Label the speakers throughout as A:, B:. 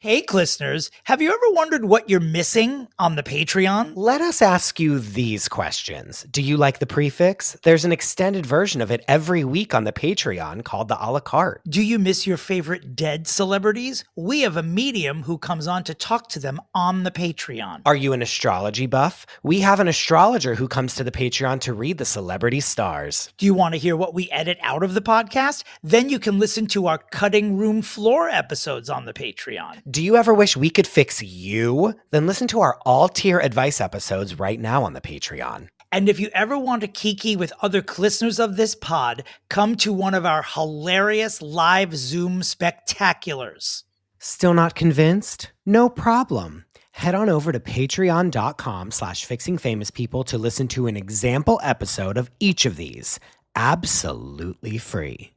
A: Hey, listeners, have you ever wondered what you're missing on the Patreon?
B: Let us ask you these questions. Do you like the Pre-Fixe? There's an extended version of it every week on the Patreon called the a la carte.
A: Do you miss your favorite dead celebrities? We have a medium who comes on to talk to them on the Patreon.
B: Are you an astrology buff? We have an astrologer who comes to the Patreon to read the celebrity stars.
A: Do you want to hear what we edit out of the podcast? Then you can listen to our cutting room floor episodes on the Patreon.
B: Do you ever wish we could fix you? Then listen to our all-tier advice episodes right now on the Patreon.
A: And if you ever want to kiki with other listeners of this pod, come to one of our hilarious live Zoom spectaculars.
B: Still not convinced? No problem. Head on over to patreon.com/fixingfamouspeople to listen to an example episode of each of these. Absolutely free.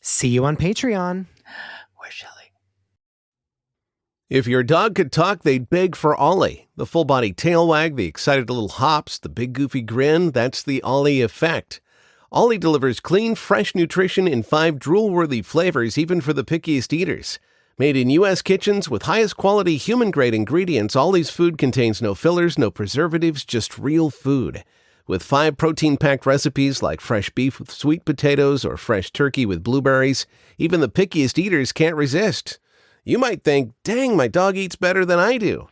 B: See you on Patreon.
A: Where's Shelly?
C: If your dog could talk, they'd beg for Ollie. The full-body tail wag, the excited little hops, the big goofy grin, that's the Ollie effect. Ollie delivers clean, fresh nutrition in 5 drool-worthy flavors, even for the pickiest eaters. Made in U.S. kitchens with highest quality human-grade ingredients, Ollie's food contains no fillers, no preservatives, just real food. With 5 protein-packed recipes like fresh beef with sweet potatoes or fresh turkey with blueberries, even the pickiest eaters can't resist. You might think, dang, my dog eats better than I do.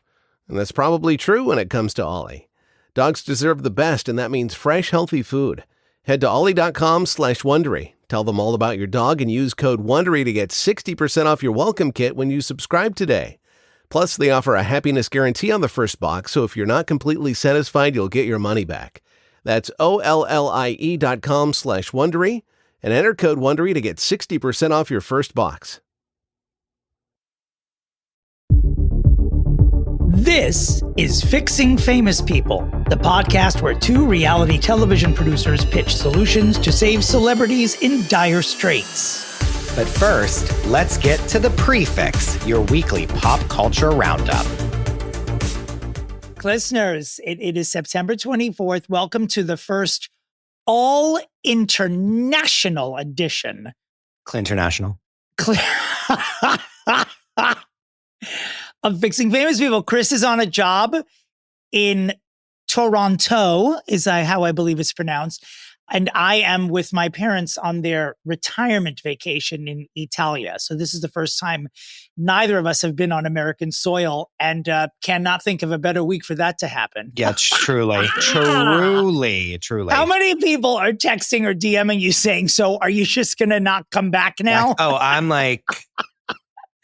C: And that's probably true when it comes to Ollie. Dogs deserve the best, and that means fresh, healthy food. Head to ollie.com/Wondery. Tell them all about your dog and use code WONDERY to get 60% off your welcome kit when you subscribe today. Plus, they offer a happiness guarantee on the first box, so if you're not completely satisfied, you'll get your money back. That's OLLIE.com/Wondery and enter code WONDERY to get 60% off your first box.
A: This is Fixing Famous People, the podcast where 2 reality television producers pitch solutions to save celebrities in dire straits.
B: But first, let's get to the Pre-Fixe, your weekly pop culture roundup.
A: Listeners, it is September 24th. Welcome to the first all-international edition.
B: Clinternational.
A: Of Fixing Famous People. Chris is on a job in Toronto, is how I believe it's pronounced. And I am with my parents on their retirement vacation in Italia. So this is the first time neither of us have been on American soil, and cannot think of a better week for that to happen.
B: Yeah, truly.
A: How many people are texting or DMing you saying, so are you just going to not come back now?
B: I'm like...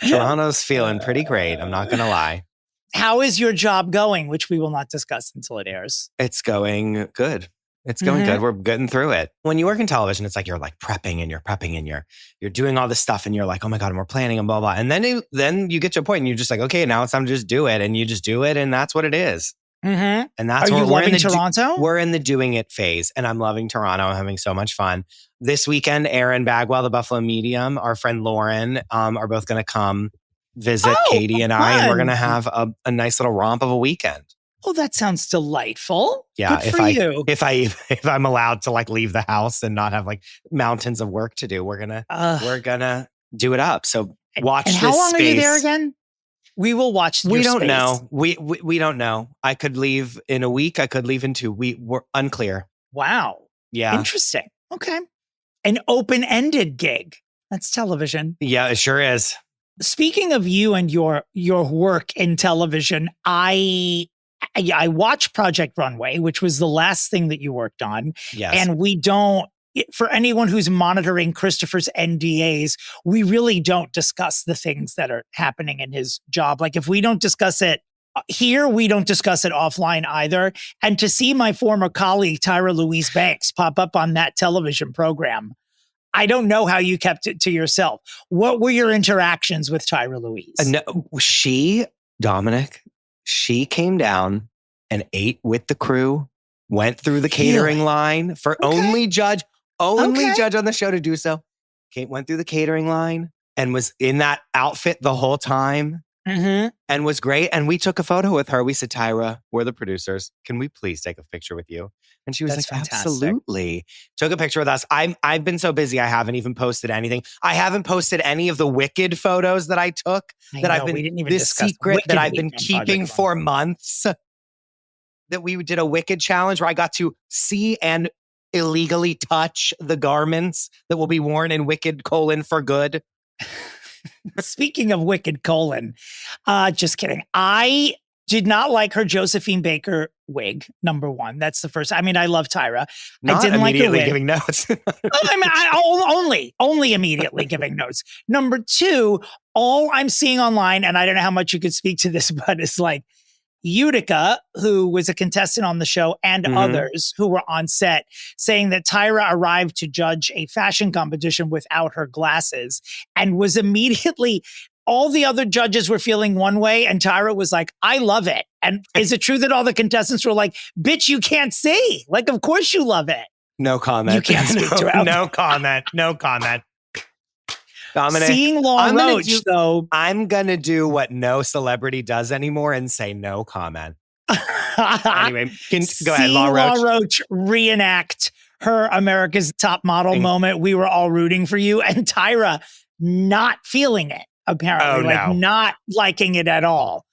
B: Toronto's feeling pretty great. I'm not going to lie.
A: How is your job going, which we will not discuss until it airs?
B: It's going good. It's going good. We're getting through it. When you work in television, it's like you're like prepping and you're doing all this stuff and you're like, oh my God, and we're planning and blah, blah. And then you get to a point and you're just like, okay, now it's time to just do it. And you just do it. And that's what it is.
A: Mm-hmm.
B: And that's
A: what
B: we're in
A: Toronto?
B: We're in the doing it phase, and I'm loving Toronto. I'm having so much fun. This weekend, Aaron Bagwell, the Buffalo Medium, our friend Lauren, are both going to come visit Katie and I, and we're going to have a nice little romp of a weekend.
A: Oh, that sounds delightful.
B: Yeah,
A: good for you.
B: If I'm allowed to like leave the house and not have like mountains of work to do, we're gonna do it up. So watch.
A: And
B: this
A: how long
B: space.
A: are you there again? We will watch.
B: We don't know. We don't know. I could leave in a week. I could leave in 2. We're unclear.
A: Wow.
B: Yeah.
A: Interesting. Okay. An open-ended gig. That's television.
B: Yeah, it sure is.
A: Speaking of you and your work in television, I watched Project Runway, which was the last thing that you worked on.
B: Yes.
A: And we don't, for anyone who's monitoring Christopher's NDAs, we really don't discuss the things that are happening in his job. Like if we don't discuss it here, we don't discuss it offline either. And to see my former colleague, Tyra Louise Banks, pop up on that television program, I don't know how you kept it to yourself. What were your interactions with Tyra Louise?
B: Dominick, she came down and ate with the crew, went through the catering line for only judge on the show to do so. Kate went through the catering line and was in that outfit the whole time. and was great. And we took a photo with her. We said, Tyra, we're the producers. Can we please take a picture with you? And she was
A: That's
B: like,
A: fantastic.
B: absolutely. Took a picture with us. I've been so busy. I haven't even posted anything. I haven't posted any of the Wicked photos that I took.
A: We
B: That I've
A: didn't
B: been
A: even
B: this
A: discuss
B: secret that
A: Wicked
B: I've been
A: Week on
B: keeping
A: Project
B: for
A: Runway.
B: months. That we did a Wicked challenge where I got to see and illegally touch the garments that will be worn in Wicked : for good.
A: Speaking of Wicked : just kidding. I did not like her Josephine Baker wig, number one. That's the first. I mean, I love Tyra.
B: Not
A: I didn't like her
B: immediately
A: wig.
B: giving notes.
A: Only immediately giving notes. Number two, all I'm seeing online, and I don't know how much you could speak to this, but it's like Utica, who was a contestant on the show, and others who were on set, saying that Tyra arrived to judge a fashion competition without her glasses and was immediately, all the other judges were feeling one way, and Tyra was like, I love it. And is it true that all the contestants were like, bitch, you can't see? Like, of course you love it.
B: No comment.
A: You can't speak to her.
B: No comment. No comment. Dominic,
A: Seeing Law Roach, though.
B: I'm going to do what no celebrity does anymore and say no comment. Anyway, go ahead, Law Roach.
A: Law Roach reenact her America's Top Model moment. We were all rooting for you. And Tyra not feeling it, apparently. Not liking it at all.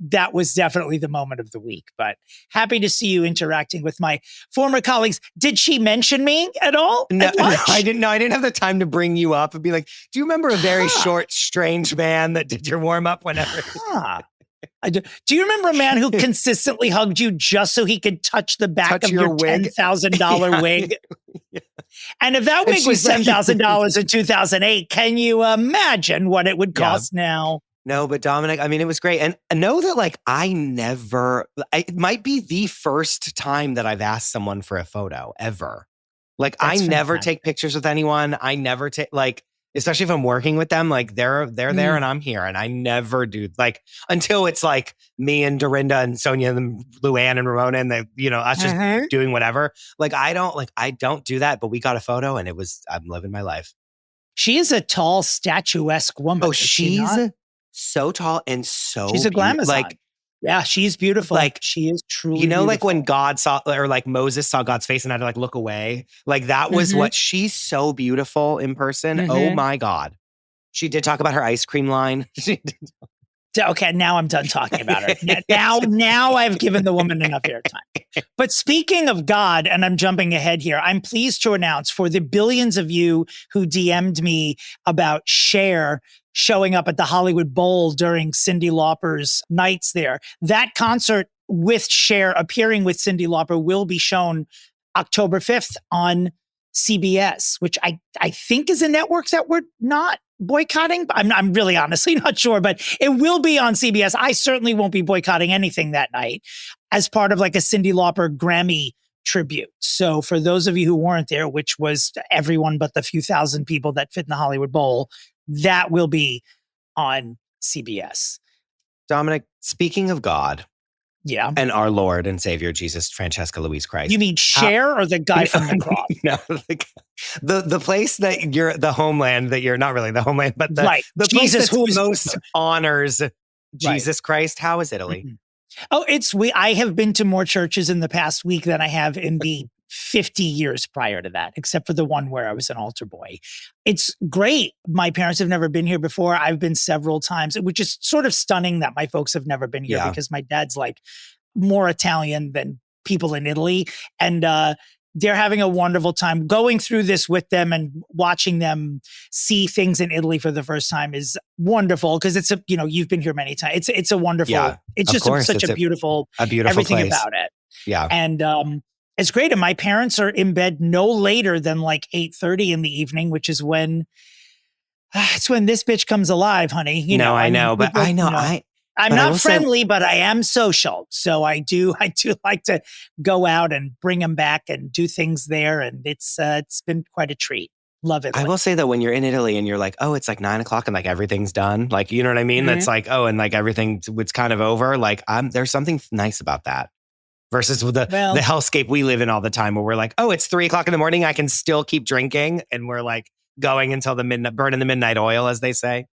A: That was definitely the moment of the week. But happy to see you interacting with my former colleagues. Did she mention me at all?
B: No, I didn't know. I didn't have the time to bring you up and be like, do you remember a very short, strange man that did your warm up whenever?
A: Do you remember a man who consistently hugged you just so he could touch the back of your $10,000 wig?
B: Yeah.
A: And if that wig was $10,000 in 2008, can you imagine what it would cost now?
B: No, but Dominic, I mean, it was great. And I know that it might be the first time that I've asked someone for a photo ever. Like, I never take pictures with anyone. I never take, especially if I'm working with them, like they're there and I'm here. And I never do, until it's like me and Dorinda and Sonia and Luann and Ramona and us just doing whatever. I don't do that, but we got a photo and I'm living my life.
A: She is a tall, statuesque woman.
B: Oh, she's so tall and so
A: she's a glamazon. Yeah, she's beautiful. She is truly beautiful.
B: When God saw, or Moses saw God's face and had to look away. That was what she's so beautiful in person. Oh my God. She did talk about her ice cream line.
A: Okay, now I'm done talking about her. Now I've given the woman enough airtime. But speaking of God, and I'm jumping ahead here, I'm pleased to announce for the billions of you who DM'd me about Cher showing up at the Hollywood Bowl during Cyndi Lauper's nights there, that concert with Cher appearing with Cyndi Lauper will be shown October 5th on CBS, which I think is a network that we're not boycotting. I'm really honestly not sure, but it will be on CBS. I certainly won't be boycotting anything that night as part of a Cyndi Lauper Grammy tribute. So for those of you who weren't there, which was everyone but the few thousand people that fit in the Hollywood Bowl, that will be on CBS.
B: Dominic, speaking of God.
A: Yeah.
B: And our Lord and Savior, Jesus, Francesca Louise Christ.
A: You mean Cher or the guy from the cross?
B: No, the place that you're, the homeland that you're, not really the homeland, but the
A: Jesus,
B: place that most honors Jesus Christ. How is Italy?
A: Oh, I have been to more churches in the past week than I have in the 50 years prior to that, except for the one where I was an altar boy. It's great. My parents have never been here before. I've been several times, which is sort of stunning that my folks have never been here because my dad's more Italian than people in Italy. And they're having a wonderful time. Going through this with them and watching them see things in Italy for the first time is wonderful because it's you've been here many times. It's a wonderful, it's just such a beautiful everything place about it.
B: Yeah.
A: And it's great. And my parents are in bed no later than 8:30 in the evening, which is when it's when this bitch comes alive, honey.
B: I know.
A: I'm not friendly, but I am social. So I do like to go out and bring them back and do things there. And it's been quite a treat. Love it.
B: I will say that when you're in Italy and you're oh, it's 9 o'clock and everything's done. You know what I mean? That's oh, and everything, it's kind of over. There's something nice about that. Versus the hellscape we live in all the time where we're oh, it's 3 o'clock in the morning. I can still keep drinking. And we're going until burning the midnight oil, as they say.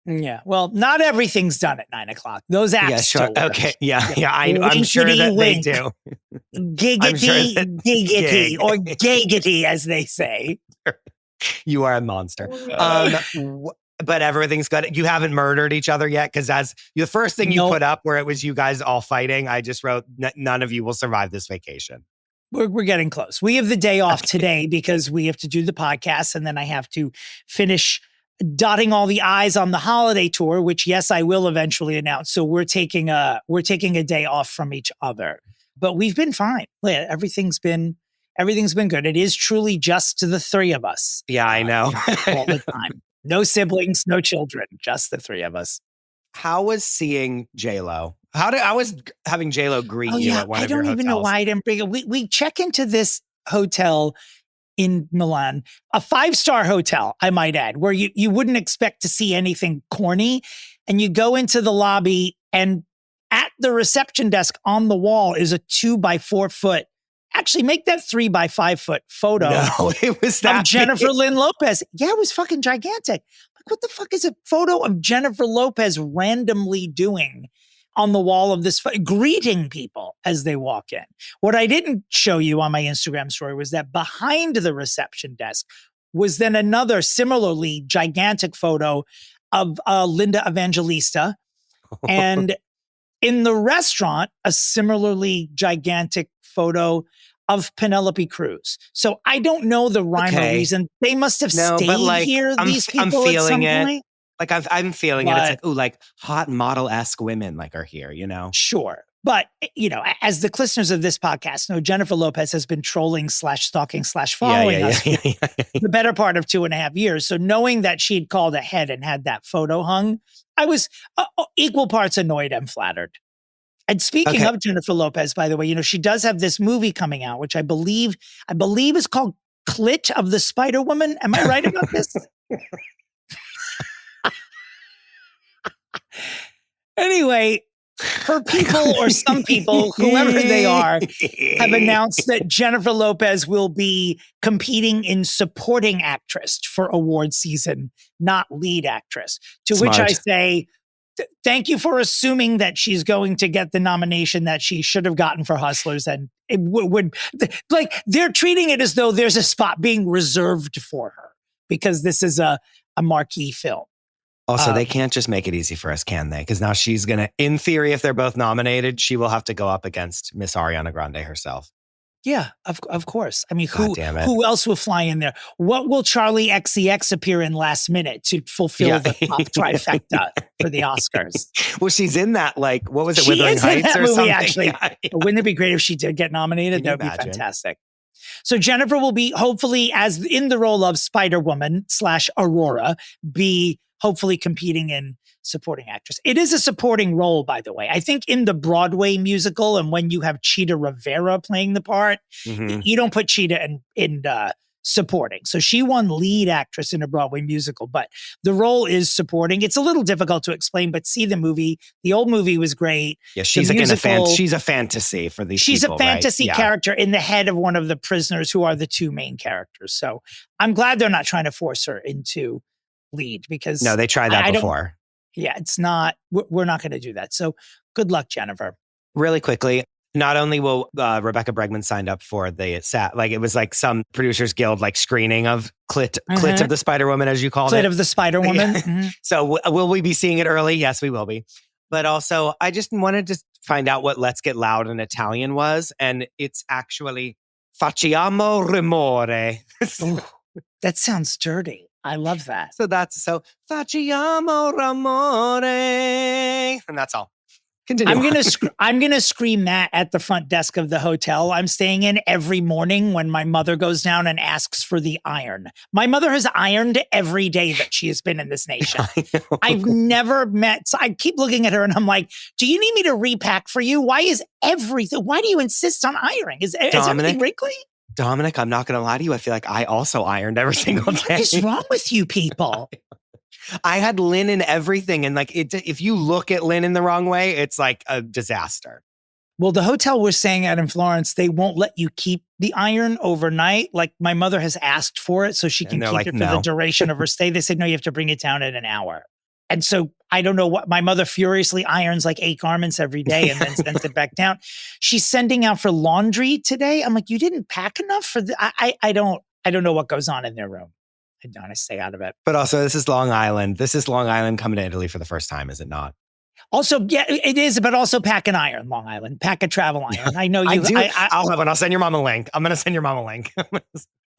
A: Yeah. Well, not everything's done at 9:00. Those apps
B: Yeah, sure.
A: still work.
B: Okay. Yeah. I'm sure that they do. I'm sure
A: Giggity,
B: that
A: giggity, or gaggity, as they say.
B: You are a monster. But everything's good. You haven't murdered each other yet? Because as the first thing you put up where it was you guys all fighting, I just wrote, none of you will survive this vacation.
A: We're getting close. We have the day off today because we have to do the podcast, and then I have to finish dotting all the I's on the holiday tour, which, yes, I will eventually announce. So we're taking a day off from each other, but we've been fine. Everything's been good. It is truly just the three of us.
B: Yeah, I know.
A: All the time. No siblings, no children, just the three of us.
B: How was seeing J-Lo? I was having J-Lo greet you at one of your hotels. I don't even know
A: why I didn't bring it. We check into this hotel in Milan, a 5-star hotel, I might add, where you wouldn't expect to see anything corny. And you go into the lobby, and at the reception desk on the wall is a 2x4 foot. Actually, make that 3x5 foot photo.
B: No, it was that
A: of Jennifer Lynn Lopez. Yeah, it was fucking gigantic. Like, what the fuck is a photo of Jennifer Lopez randomly doing on the wall of this, greeting people as they walk in? What I didn't show you on my Instagram story was that behind the reception desk was then another similarly gigantic photo of Linda Evangelista. And in the restaurant, a similarly gigantic photo of Penelope Cruz. So I don't know the rhyme or reason. They must have stayed here, these people,
B: I'm feeling
A: at some
B: it.
A: point.
B: Like I'm feeling it. It's like, ooh, like hot model-esque women like are here, you know?
A: Sure. But, you know, as the listeners of this podcast know, Jennifer Lopez has been trolling / stalking / following us for the better part of 2.5 years. So knowing that she'd called ahead and had that photo hung, I was equal parts annoyed and flattered. And speaking of Jennifer Lopez, by the way, you know, she does have this movie coming out, which I believe is called Clit of the Spider Woman. Am I right about this? Anyway, her people or some people, whoever they are, have announced that Jennifer Lopez will be competing in supporting actress for award season, not lead actress. To which I say, thank you for assuming that she's going to get the nomination that she should have gotten for Hustlers. And it would like, they're treating it as though there's a spot being reserved for her because this is a marquee film.
B: Also, they can't just make it easy for us, can they? Because now she's going to, in theory, if they're both nominated, she will have to go up against Miss Ariana Grande herself.
A: Yeah, of course. I mean, who else will fly in there? What will Charlie XCX appear in last minute to fulfill the top trifecta for the Oscars?
B: Well, she's in that, like, what was it, Wuthering Heights or movie, something?
A: Actually. Yeah. Wouldn't it be great if she did get nominated? That would be fantastic. So Jennifer will be, hopefully, as in the role of Spider-Woman / Aurora, be hopefully competing in supporting actress. It is a supporting role, by the way. I think in the Broadway musical, and when you have Cheetah Rivera playing the part, you don't put Cheetah in supporting. So she won lead actress in a Broadway musical, but the role is supporting. It's a little difficult to explain, but see the movie. The old movie was great.
B: Yeah, she's she's a fantasy for these
A: She's
B: people,
A: a fantasy
B: right?
A: character in the head of one of the prisoners who are the two main characters. So I'm glad they're not trying to force her into lead because
B: no, they tried that before.
A: Yeah, it's not, we're not going to do that. So good luck, Jennifer.
B: Really quickly, not only will Rebecca Bregman signed up for the like it was like some Producers Guild like screening of Clit of the Spider Woman, as you called it.
A: Clit of the Spider Woman.
B: So will we be seeing it early? Yes, we will be. But also, I just wanted to find out what Let's Get Loud in Italian was. And it's actually Facciamo Rumore.
A: That sounds dirty. I love that.
B: So Facciamo Rumore. And that's all. Continue.
A: I'm gonna scream that at the front desk of the hotel I'm staying in every morning when my mother goes down and asks for the iron. My mother has ironed every day that she has been in this nation. I've never met. So I keep looking at her and I'm like, "Do you need me to repack for you? Why is everything? Why do you insist on ironing? Is everything wrinkly?"
B: Dominic, I'm not going to lie to you. I feel like I also ironed every single day.
A: What is wrong with you people?
B: I had Lin in everything. And like, if you look at Lin in the wrong way, it's like a disaster.
A: Well, the hotel we're staying at in Florence, they won't let you keep the iron overnight. Like my mother has asked for it so she can keep it for the duration of her stay. They said, no, you have to bring it down in an hour. And so I don't know what my mother furiously irons like 8 garments every day and then sends it back down. She's sending out for laundry today. I'm like, you didn't pack enough for the, I don't know what goes on in their room. I stay out of it.
B: But also, this is Long Island. This is Long Island coming to Italy for the first time, is it not?
A: Also, yeah, it is, but also pack an iron, Long Island. Pack a travel iron. I know you.
B: I'll have one. I'll send your mom a link. I'm going to send your mom a link.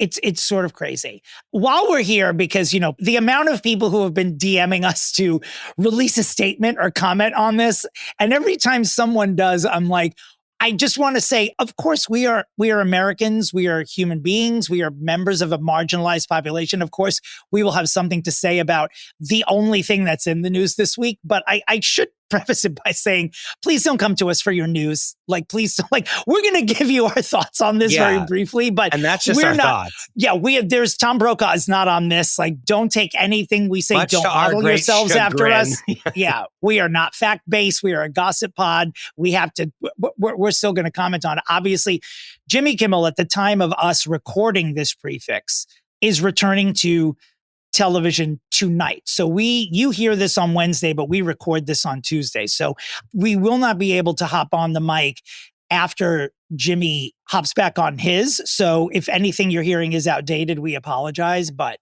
A: It's sort of crazy. While we're here, because, you know, the amount of people who have been DMing us to release a statement or comment on this, and every time someone does, I'm like, I just want to say, of course, we are Americans. We are human beings. We are members of a marginalized population. Of course, we will have something to say about the only thing that's in the news this week. But I should preface it by saying, please don't come to us for your news. Like, please don't, like, we're going to give you our thoughts on this very briefly, but
B: and that's just our thoughts.
A: Yeah, there's Tom Brokaw is not on this. Like, don't take anything we say.
B: Much
A: don't model yourselves after us. Yeah, we are not fact-based. We are a gossip pod. We have to, we're still going to comment on it. Obviously, Jimmy Kimmel, at the time of us recording this Pre-Fixe, is returning to television tonight. So you hear this on Wednesday, but we record this on Tuesday. So we will not be able to hop on the mic after Jimmy hops back on his. So if anything you're hearing is outdated, we apologize. But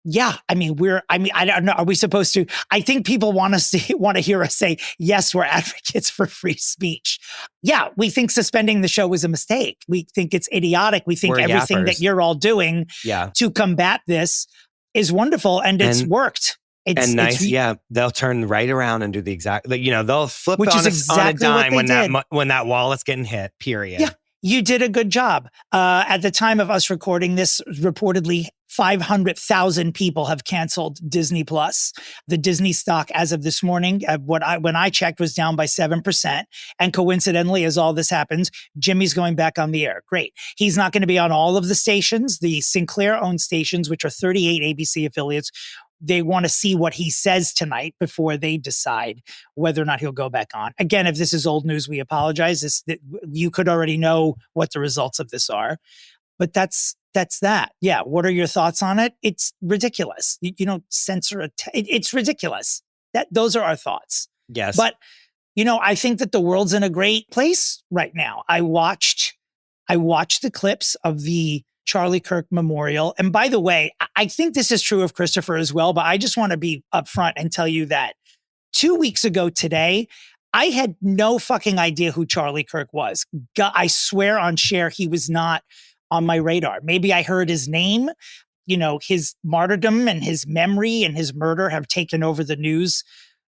A: yeah, I mean, I don't know. Are we supposed to? I think people want to hear us say, yes, we're advocates for free speech. Yeah, we think suspending the show was a mistake. We think it's idiotic. We think everything that you're all doing to combat this is wonderful, and it's worked. It's nice.
B: They'll turn right around and do the exact, they'll flip
A: which
B: on,
A: is exactly
B: on a dime
A: what
B: when that wallet's getting hit, period.
A: Yeah, you did a good job. At the time of us recording this, reportedly 500,000 people have canceled Disney Plus. The Disney stock, as of this morning, when I checked, was down by 7%. And coincidentally, as all this happens, Jimmy's going back on the air. Great. He's not going to be on all of the stations, the Sinclair-owned stations, which are 38 ABC affiliates. They want to see what he says tonight before they decide whether or not he'll go back on. Again, if this is old news, we apologize. You could already know what the results of this are. But that's that. Yeah. What are your thoughts on it? It's ridiculous. You don't censor it's ridiculous. Those are our thoughts.
B: Yes.
A: But, I think that the world's in a great place right now. I watched the clips of the Charlie Kirk Memorial. And by the way, I think this is true of Christopher as well, but I just want to be upfront and tell you that 2 weeks ago today, I had no fucking idea who Charlie Kirk was. I swear on Cher, he was not on my radar. Maybe I heard his name. His martyrdom and his memory and his murder have taken over the news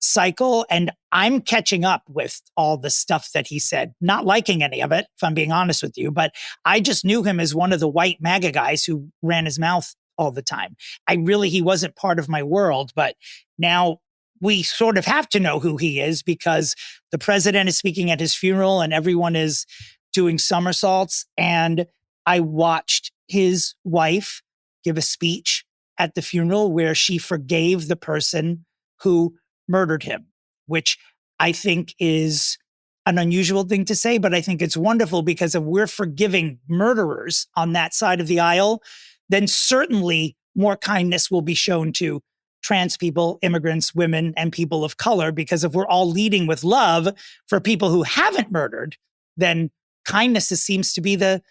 A: cycle. And I'm catching up with all the stuff that he said, not liking any of it, if I'm being honest with you, but I just knew him as one of the white MAGA guys who ran his mouth all the time. He wasn't part of my world, but now we sort of have to know who he is because the president is speaking at his funeral and everyone is doing somersaults. And I watched his wife give a speech at the funeral where she forgave the person who murdered him, which I think is an unusual thing to say, but I think it's wonderful because if we're forgiving murderers on that side of the aisle, then certainly more kindness will be shown to trans people, immigrants, women, and people of color, because if we're all leading with love for people who haven't murdered, then kindness seems to be the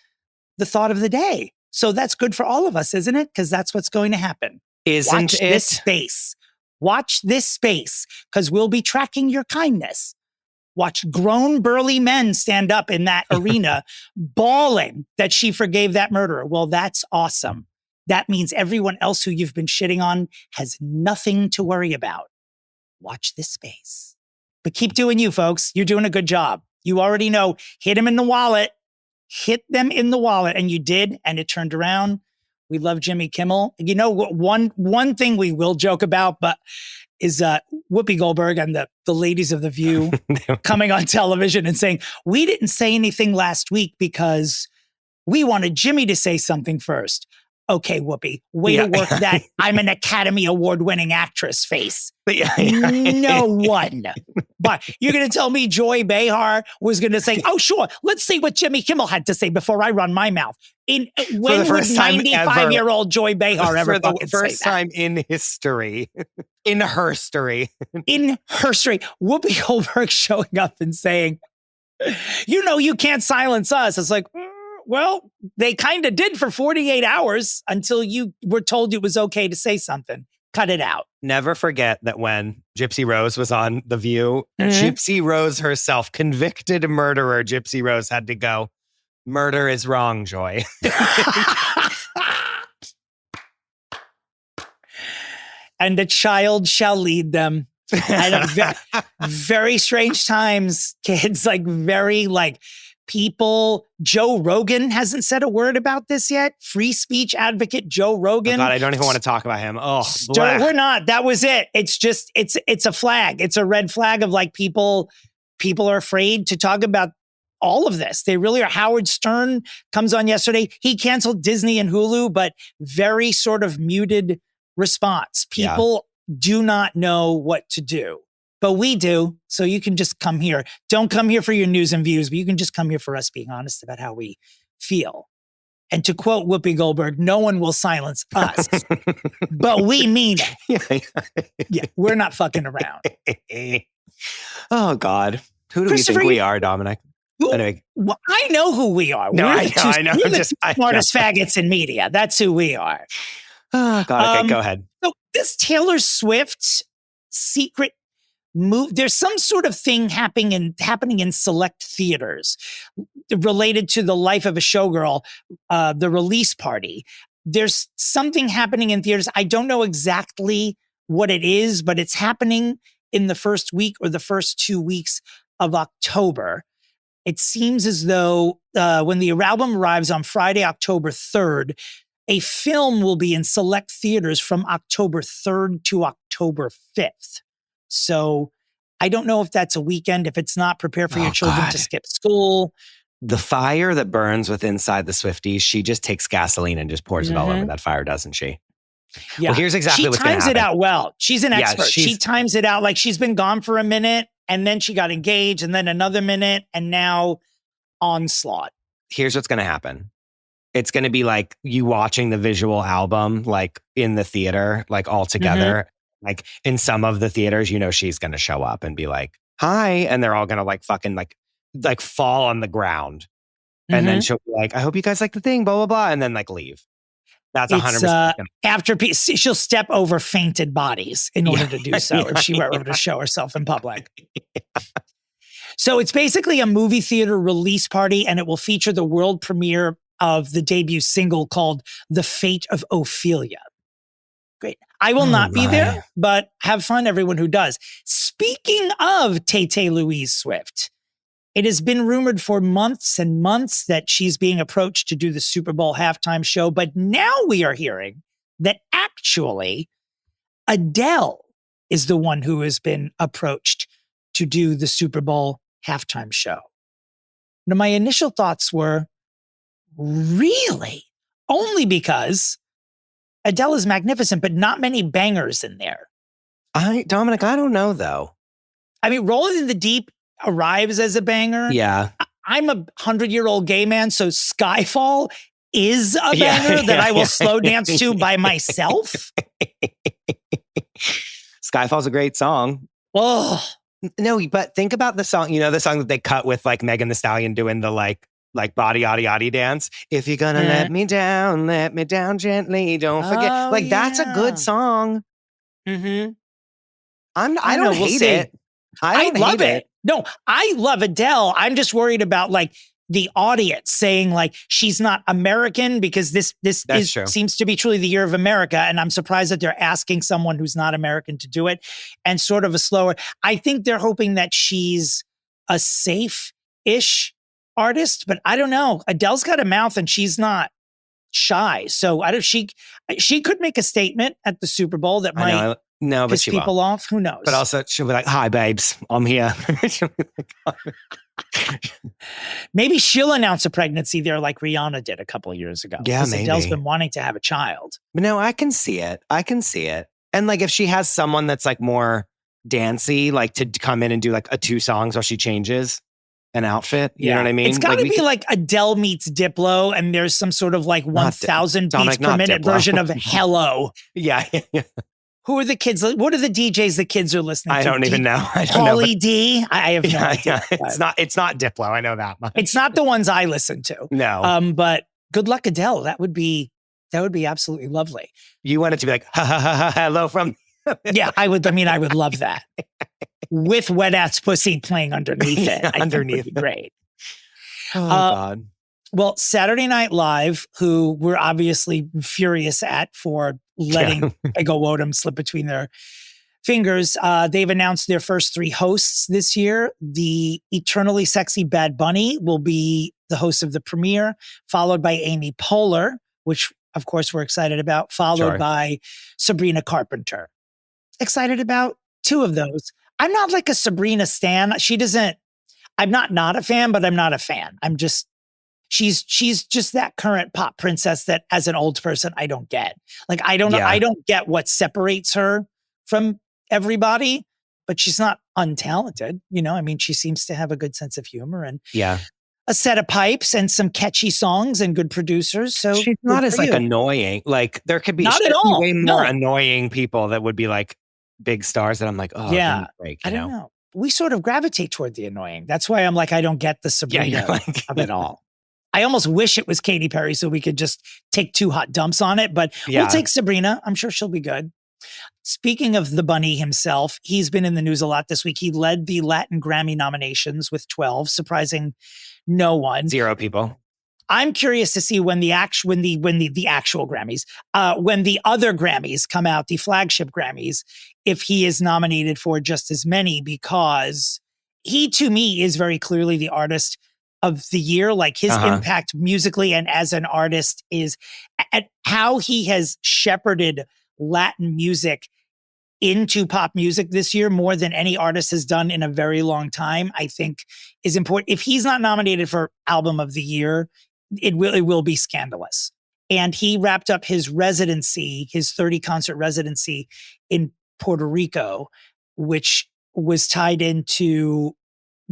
A: thought of the day. So that's good for all of us, isn't it? Because that's what's going to happen.
B: Isn't it?
A: Watch this space, because we'll be tracking your kindness. Watch grown, burly men stand up in that arena bawling that she forgave that murderer. Well, that's awesome. That means everyone else who you've been shitting on has nothing to worry about. Watch this space. But keep doing you, folks. You're doing a good job. You already know, hit him in the wallet. Hit them in the wallet. And you did, and it turned around. We love Jimmy Kimmel. One thing we will joke about, but is Whoopi Goldberg and the ladies of The View coming on television and saying, we didn't say anything last week because we wanted Jimmy to say something first. Okay, Whoopi, way to work that I'm an Academy Award winning actress face. No one But you're going to tell me Joy Behar was going to say, oh, sure, let's see what Jimmy Kimmel had to say before I run my mouth. When would 95-year-old Joy Behar ever fucking say that?
B: For the first time in history. In her story.
A: In her story. Whoopi Goldberg showing up and saying, you can't silence us. It's like, well, they kind of did for 48 hours until you were told it was okay to say something. Cut it out.
B: Never forget that when Gypsy Rose was on The View, Gypsy Rose herself, convicted murderer Gypsy Rose, had to go, murder is wrong, Joy.
A: And the child shall lead them. And very strange times, kids, people. Joe Rogan hasn't said a word about this yet. Free speech advocate Joe Rogan.
B: Oh God, I don't even want to talk about him. Oh,
A: we're not. That was it. It's just, it's a flag. It's a red flag of people are afraid to talk about all of this. They really are. Howard Stern comes on yesterday. He canceled Disney and Hulu, but very sort of muted response. People do not know what to do. But we do, so you can just come here. Don't come here for your news and views, but you can just come here for us being honest about how we feel. And to quote Whoopi Goldberg, no one will silence us, but we mean it. Yeah, we're not fucking around.
B: Oh, God. Who do we think we are, Dominic? Anyway.
A: Well, I know who we are.
B: No, I know.
A: We're the smartest faggots in media. That's who we are.
B: Oh, God. Okay, go ahead.
A: So this Taylor Swift secret move, there's some sort of thing happening in select theaters related to the life of a showgirl, the release party. There's something happening in theaters. I don't know exactly what it is, but it's happening in the first week or the first 2 weeks of October. It seems as though when the album arrives on Friday, October 3rd, a film will be in select theaters from October 3rd to October 5th. So I don't know if that's a weekend. If it's not, prepare for your children to skip school.
B: The fire that burns inside the Swifties, she just takes gasoline and just pours it all over that fire, doesn't she?
A: Yeah.
B: Well, here's exactly what's going to happen.
A: She times it out well. She's an expert.
B: Yeah,
A: she times it out. Like she's been gone for a minute and then she got engaged and then another minute and now onslaught.
B: Here's what's going to happen. It's going to be like you watching the visual album, like in the theater, like all together. Like in some of the theaters, she's going to show up and be like, hi. And they're all going to like fucking like fall on the ground. And then she'll be like, I hope you guys like the thing, blah, blah, blah. And then like leave. That's 100%.
A: After she'll step over fainted bodies in order to do so if she were able to show herself in public. So it's basically a movie theater release party and it will feature the world premiere of the debut single called The Fate of Ophelia. Great. I will not be there, but have fun, everyone who does. Speaking of Tay Louise Swift, it has been rumored for months and months that she's being approached to do the Super Bowl halftime show. But now we are hearing that actually Adele is the one who has been approached to do the Super Bowl halftime show. Now, my initial thoughts were, really? Only because Adele is magnificent, but not many bangers in there.
B: Dominic, I don't know, though.
A: I mean, Rolling in the Deep arrives as a banger.
B: Yeah.
A: I'm a 100-year-old gay man, so Skyfall is a banger that I will slow dance to by myself.
B: Skyfall's a great song.
A: Oh.
B: No, but think about the song, the song that they cut with like Megan Thee Stallion doing the like body yaddy yaddy dance. If you're gonna let me down gently, don't forget. That's a good song. I don't hate it. I love it.
A: No, I love Adele. I'm just worried about like the audience saying like she's not American because this seems to be truly the year of America. And I'm surprised that they're asking someone who's not American to do it and sort of a slower. I think they're hoping that she's a safe-ish artist, but I don't know. Adele's got a mouth and she's not shy. So she could make a statement at the Super Bowl that might piss people off. Who knows?
B: But also she'll be like, hi babes, I'm here.
A: Maybe she'll announce a pregnancy there like Rihanna did a couple of years ago.
B: Yeah, maybe.
A: Adele's been wanting to have a child.
B: But no, I can see it. And like if she has someone that's like more dancey, like to come in and do like a 2 songs while she changes an outfit. You know what I mean?
A: It's got to be like Adele meets Diplo, and there's some sort of like 1,000 beats per minute version of Hello.
B: Yeah.
A: Who are the kids? What are the DJs the kids are listening to?
B: I don't even know.
A: Pauly D? I have no idea.
B: It's not Diplo. I know that much.
A: It's not the ones I listen to.
B: No.
A: But good luck, Adele. That would be absolutely lovely.
B: You want it to be like, ha, ha, ha, ha, hello from...
A: Yeah, I would love that. With Wet Ass Pussy playing underneath it. Underneath. Would be great.
B: Oh, God.
A: Well, Saturday Night Live, who we're obviously furious at for letting Ego Wodum slip between their fingers, they've announced their first 3 hosts this year. The eternally sexy Bad Bunny will be the host of the premiere, followed by Amy Poehler, which, of course, we're excited about, followed by Sabrina Carpenter. Excited about 2 of those. I'm not like a Sabrina stan. I'm not a fan, but I'm not a fan. She's just that current pop princess that as an old person, I don't get. Like, I don't get what separates her from everybody, but she's not untalented. You know, I mean, she seems to have a good sense of humor and a set of pipes and some catchy songs and good producers. So
B: she's not as like annoying. Like there could be
A: not at all.
B: Way more annoying people that would be like big stars that I'm like, oh yeah,
A: I don't know. We sort of gravitate toward the annoying. That's why I'm like, I don't get the Sabrina of it all. I almost wish it was Katy Perry so we could just take 2 hot dumps on it, but we'll take Sabrina. I'm sure she'll be good. Speaking of the bunny himself, he's been in the news a lot this week. He led the Latin Grammy nominations with 12, surprising no one.
B: 0 people.
A: I'm curious to see when the actual Grammys, when the other Grammys come out, the flagship Grammys, if he is nominated for just as many, because he, to me, is very clearly the artist of the year. Like his impact musically and as an artist is at how he has shepherded Latin music into pop music this year more than any artist has done in a very long time, I think is important. If he's not nominated for Album of the Year, it will be scandalous. And he wrapped up his residency, his 30 concert residency in Puerto Rico, which was tied into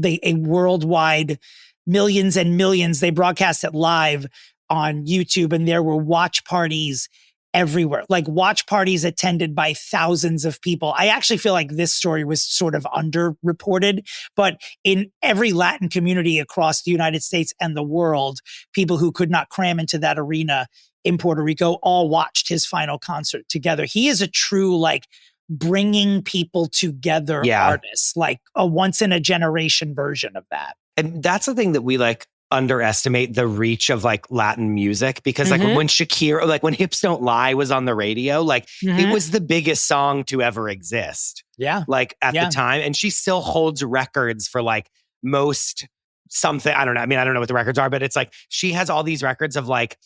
A: a worldwide millions and millions. They broadcast it live on YouTube, and there were watch parties everywhere, like watch parties attended by thousands of people. I actually feel like this story was sort of underreported, but in every Latin community across the United States and the world, people who could not cram into that arena in Puerto Rico all watched his final concert together. He is a true, like, bringing people together artist, like a once in a generation version of that.
B: And that's the thing that we like underestimate the reach of like Latin music, because like when Shakira, like when Hips Don't Lie was on the radio, like it was the biggest song to ever exist.
A: Yeah.
B: Like at the time. And she still holds records for like most something. I don't know. I mean, I don't know what the records are, but it's like she has all these records of like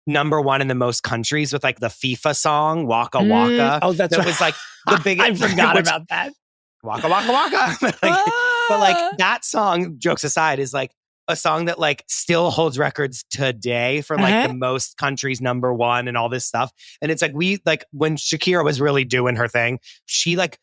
B: #1 in the most countries with like the FIFA song, Waka Waka.
A: Oh, that's right.
B: It was like the biggest.
A: I forgot about that.
B: Waka Waka Waka. But like that song, jokes aside, is like a song that like still holds records today for like the most countries #1 and all this stuff. And it's like we like when Shakira was really doing her thing, she like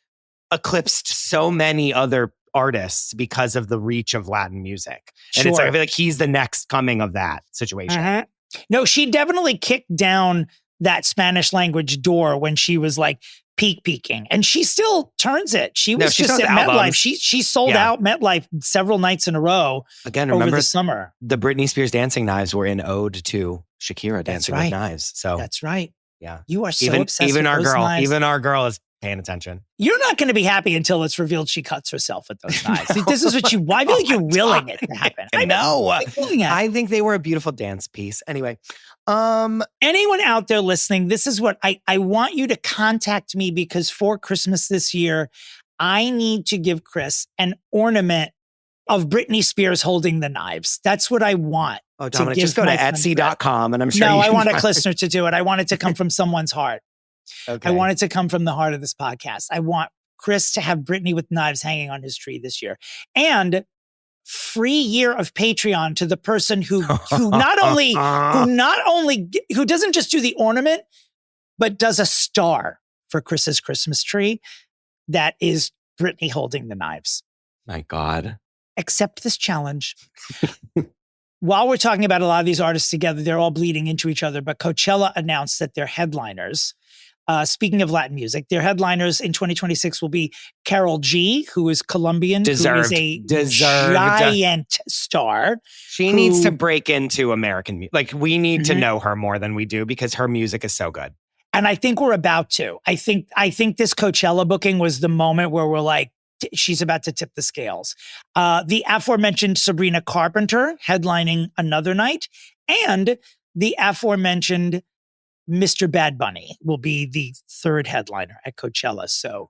B: eclipsed so many other artists because of the reach of Latin music. And it's like I feel like he's the next coming of that situation.
A: No, she definitely kicked down that Spanish language door when she was like peaking, and she still turns it. She was just at MetLife. She sold out MetLife several nights in a row.
B: Again, remember
A: over the summer.
B: The Britney Spears dancing knives were in ode to Shakira dancing with knives. So
A: that's right.
B: Yeah,
A: you are so obsessed. Even
B: with
A: our
B: girl,
A: knives.
B: even our girl is paying attention.
A: You're not going to be happy until it's revealed she cuts herself with those knives. This is what I feel like you're willing it to happen.
B: I know. I think they were a beautiful dance piece. Anyway,
A: anyone out there listening, this is what I want you to contact me, because for Christmas this year, I need to give Chris an ornament of Britney Spears holding the knives. That's what I want.
B: Oh, Dominic, just go to Etsy.com and I'm sure.
A: No, I want a listener to do it. I want it to come from someone's heart.
B: Okay.
A: I want it to come from the heart of this podcast. I want Chris to have Britney with knives hanging on his tree this year. And free year of Patreon to the person who doesn't just do the ornament, but does a star for Chris's Christmas tree that is Britney holding the knives.
B: My God.
A: Accept this challenge. While we're talking about a lot of these artists together, they're all bleeding into each other, but Coachella announced that their headliners, speaking of Latin music, their headliners in 2026 will be Karol G, who is Colombian, who is a giant star.
B: She needs to break into American music. Like, we need to know her more than we do because her music is so good.
A: And I think we're about to. I think this Coachella booking was the moment where we're like, she's about to tip the scales. The aforementioned Sabrina Carpenter headlining another night, and the aforementioned Mr. Bad Bunny will be the third headliner at Coachella. So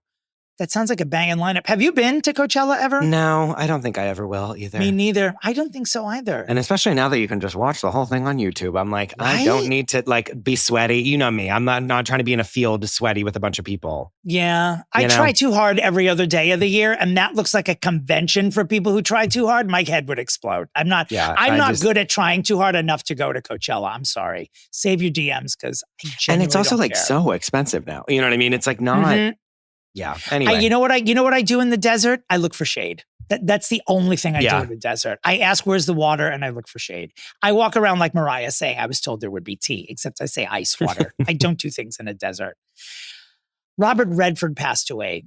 A: that sounds like a banging lineup. Have you been to Coachella ever?
B: No, I don't think I ever will either.
A: Me neither. I don't think so either.
B: And especially now that you can just watch the whole thing on YouTube, I'm like, right? I don't need to like be sweaty. You know me. I'm not trying to be in a field sweaty with a bunch of people.
A: Yeah. I try too hard every other day of the year, and that looks like a convention for people who try too hard. My head would explode. I'm not good at trying too hard enough to go to Coachella. I'm sorry. Save your DMs because I genuinely
B: And it's also like
A: care.
B: So expensive now. You know what I mean? It's like not. Yeah. Anyway,
A: you know what I do in the desert? I look for shade. That's the only thing I do in the desert. I ask where's the water, and I look for shade. I walk around like Mariah saying I was told there would be tea, except I say ice water. I don't do things in a desert. Robert Redford passed away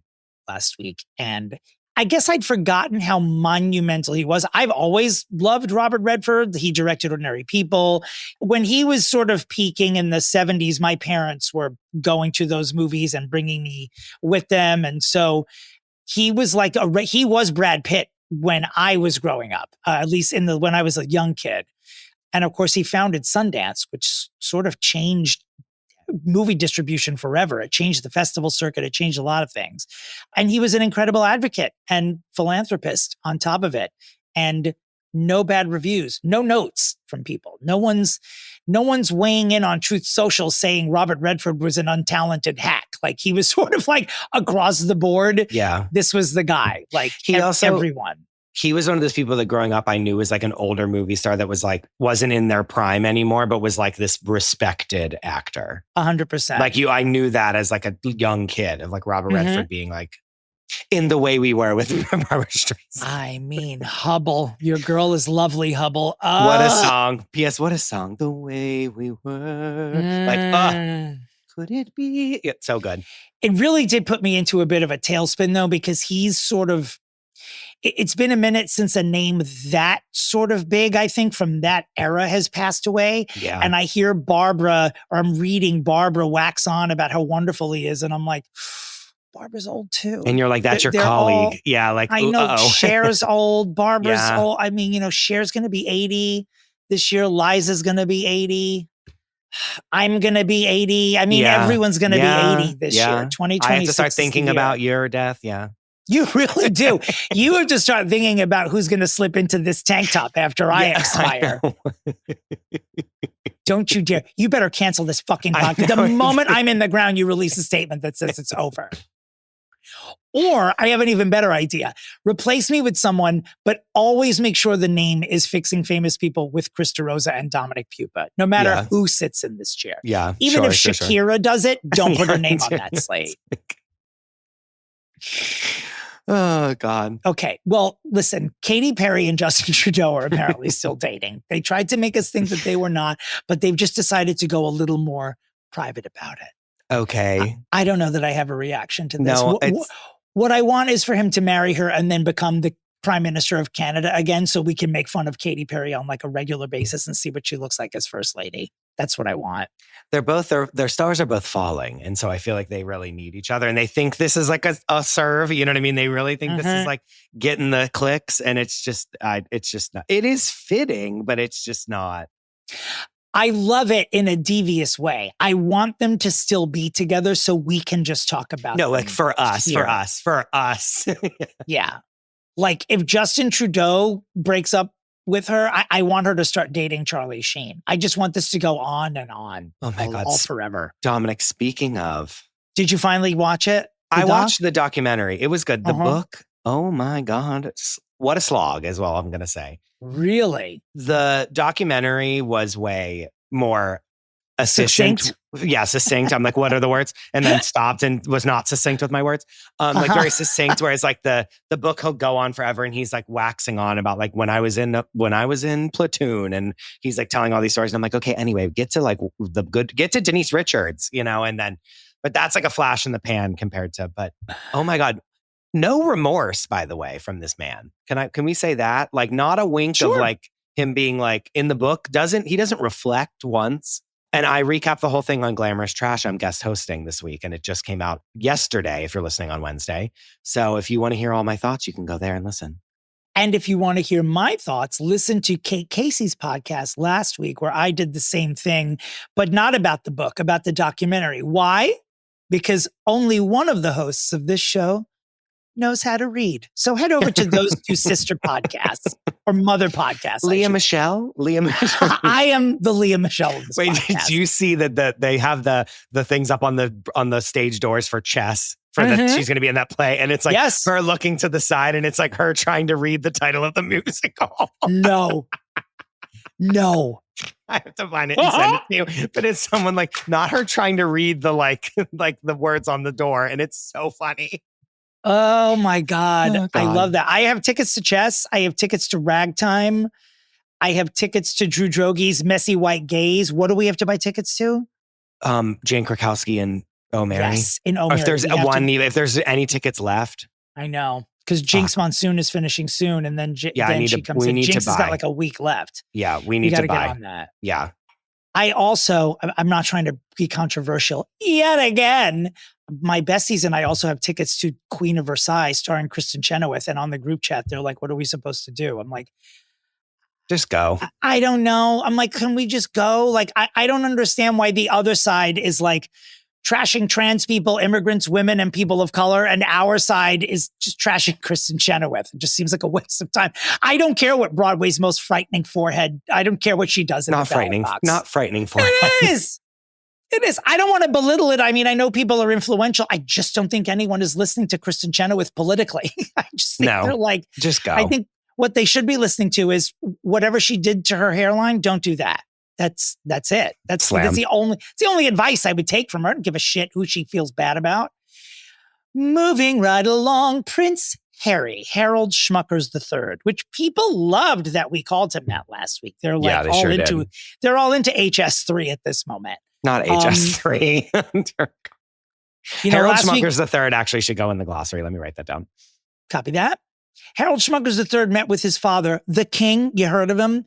A: last week, and I guess I'd forgotten how monumental he was. I've always loved Robert Redford. He directed Ordinary People. When he was sort of peaking in the 70s, my parents were going to those movies and bringing me with them. And so he was like, he was Brad Pitt when I was growing up, at least when I was a young kid. And of course, he founded Sundance, which sort of changed movie distribution forever. It changed the festival circuit. It changed a lot of things. And he was an incredible advocate and philanthropist on top of it. And no bad reviews, no notes from people. No one's weighing in on Truth Social saying Robert Redford was an untalented hack. Like, he was sort of like across the board.
B: Yeah.
A: This was the guy. Like, everyone.
B: He was one of those people that growing up I knew was like an older movie star that was like, wasn't in their prime anymore, but was like this respected actor.
A: 100%.
B: Like I knew that as like a young kid of like Robert Redford being like in The Way We Were with Barbara Streisand.
A: I mean, Hubble. Your girl is lovely, Hubble.
B: What a song. P.S. What a song. The Way We Were. Like, could it be? It's so good.
A: It really did put me into a bit of a tailspin though, because he's sort of, it's been a minute since a name that sort of big, I think, from that era has passed away.
B: Yeah.
A: And I hear I'm reading Barbara wax on about how wonderful he is. And I'm like, Barbara's old too.
B: And you're like, that's your colleague. Like,
A: I know Cher's old, Barbara's old. I mean, Cher's going to be 80 this year. Liza's going to be 80. I'm going to be 80. I mean, everyone's going to be 80 this year. 2026.
B: I have to start thinking about your death. Yeah.
A: You really do. You have to start thinking about who's going to slip into this tank top after I expire. Don't you dare. You better cancel this fucking podcast. The moment I'm in the ground, you release a statement that says it's over. Or I have an even better idea. Replace me with someone, but always make sure the name is Fixing Famous People with Chris DeRosa and Dominick Pupa, no matter who sits in this chair.
B: Yeah.
A: Even if Shakira does it, don't put her name on that slate.
B: Oh, God.
A: Okay. Well, listen, Katy Perry and Justin Trudeau are apparently still dating. They tried to make us think that they were not, but they've just decided to go a little more private about it.
B: Okay.
A: I don't know that I have a reaction to this.
B: No,
A: what I want is for him to marry her and then become the Prime Minister of Canada again, so we can make fun of Katy Perry on like a regular basis and see what she looks like as First Lady. That's what I want.
B: Their stars are both falling. And so I feel like they really need each other. And they think this is like a serve. You know what I mean? They really think this is like getting the clicks. And it's just not. It is fitting, but it's just not.
A: I love it in a devious way. I want them to still be together so we can just talk about
B: No, like for us.
A: Yeah. Like if Justin Trudeau breaks up with her, I want her to start dating Charlie Sheen. I just want this to go on and on.
B: Oh my God.
A: All forever.
B: Dominic, speaking of.
A: Did you finally watch it?
B: I watched the documentary. It was good. The book, oh my God. What a slog is all I'm going to say.
A: Really?
B: The documentary was way more efficient.
A: Succinct?
B: Yeah, succinct. I'm like, what are the words? And then stopped and was not succinct with my words. Like very succinct, whereas like the book he'll go on forever and he's like waxing on about like when I was in Platoon and he's like telling all these stories. And I'm like, okay, anyway, get to Denise Richards, and then, but that's like a flash in the pan compared to, but oh my God, no remorse, by the way, from this man. Can we say that? Like not a wink of like him being like in the book, he doesn't reflect once. And I recap the whole thing on Glamorous Trash. I'm guest hosting this week, and it just came out yesterday if you're listening on Wednesday. So if you want to hear all my thoughts, you can go there and listen.
A: And if you want to hear my thoughts, listen to Kate Casey's podcast last week where I did the same thing, but not about the book, about the documentary. Why? Because only one of the hosts of this show knows how to read. So head over to those two sister podcasts or mother podcasts.
B: Leah Michelle?
A: I am the Leah Michelle of this podcast.
B: Did you see that they have the things up on the stage doors for chess? That she's going to be in that play. And it's like her looking to the side and it's like her trying to read the title of the musical.
A: No.
B: I have to find it and send it to you. But it's someone like, not her trying to read the like the words on the door. And it's so funny.
A: Oh my God.
B: Oh, God.
A: I love that. I have tickets to chess. I have tickets to Ragtime. I have tickets to Drew Drogi's Messy White Gaze. What do we have to buy tickets to?
B: Jane Krakowski and Oh Mary.
A: Yes, in Oh Mary.
B: If there's any tickets left.
A: I know. Because Jinx Monsoon is finishing soon, and then she comes in. Jinx has got like a week left.
B: Yeah, we need to buy.
A: Get on that.
B: Yeah.
A: I'm not trying to be controversial yet again. My besties and I also have tickets to Queen of Versailles starring Kristen Chenoweth. And on the group chat, they're like, what are we supposed to do? I'm like,
B: just go.
A: I don't know. I'm like, can we just go? Like, I don't understand why the other side is like trashing trans people, immigrants, women, and people of color. And our side is just trashing Kristen Chenoweth. It just seems like a waste of time. I don't care what Broadway's most frightening forehead. I don't care what she does in the ballot box.
B: Not frightening forehead.
A: It is. It is. I don't want to belittle it. I mean, I know people are influential. I just don't think anyone is listening to Kristen Chenoweth politically. I just think they're like,
B: just go.
A: I think what they should be listening to is whatever she did to her hairline, don't do that. That's it. That's the only advice I would take from her. I don't give a shit who she feels bad about. Moving right along, Prince Harry, Harold Schmuckers III, which people loved that we called him that last week. They're like they're all into HS3 at this moment.
B: Not HS3. Harold Schmuckers III actually should go in the glossary. Let me write that down.
A: Copy that. Harold Schmuckers III met with his father, the King. You heard of him.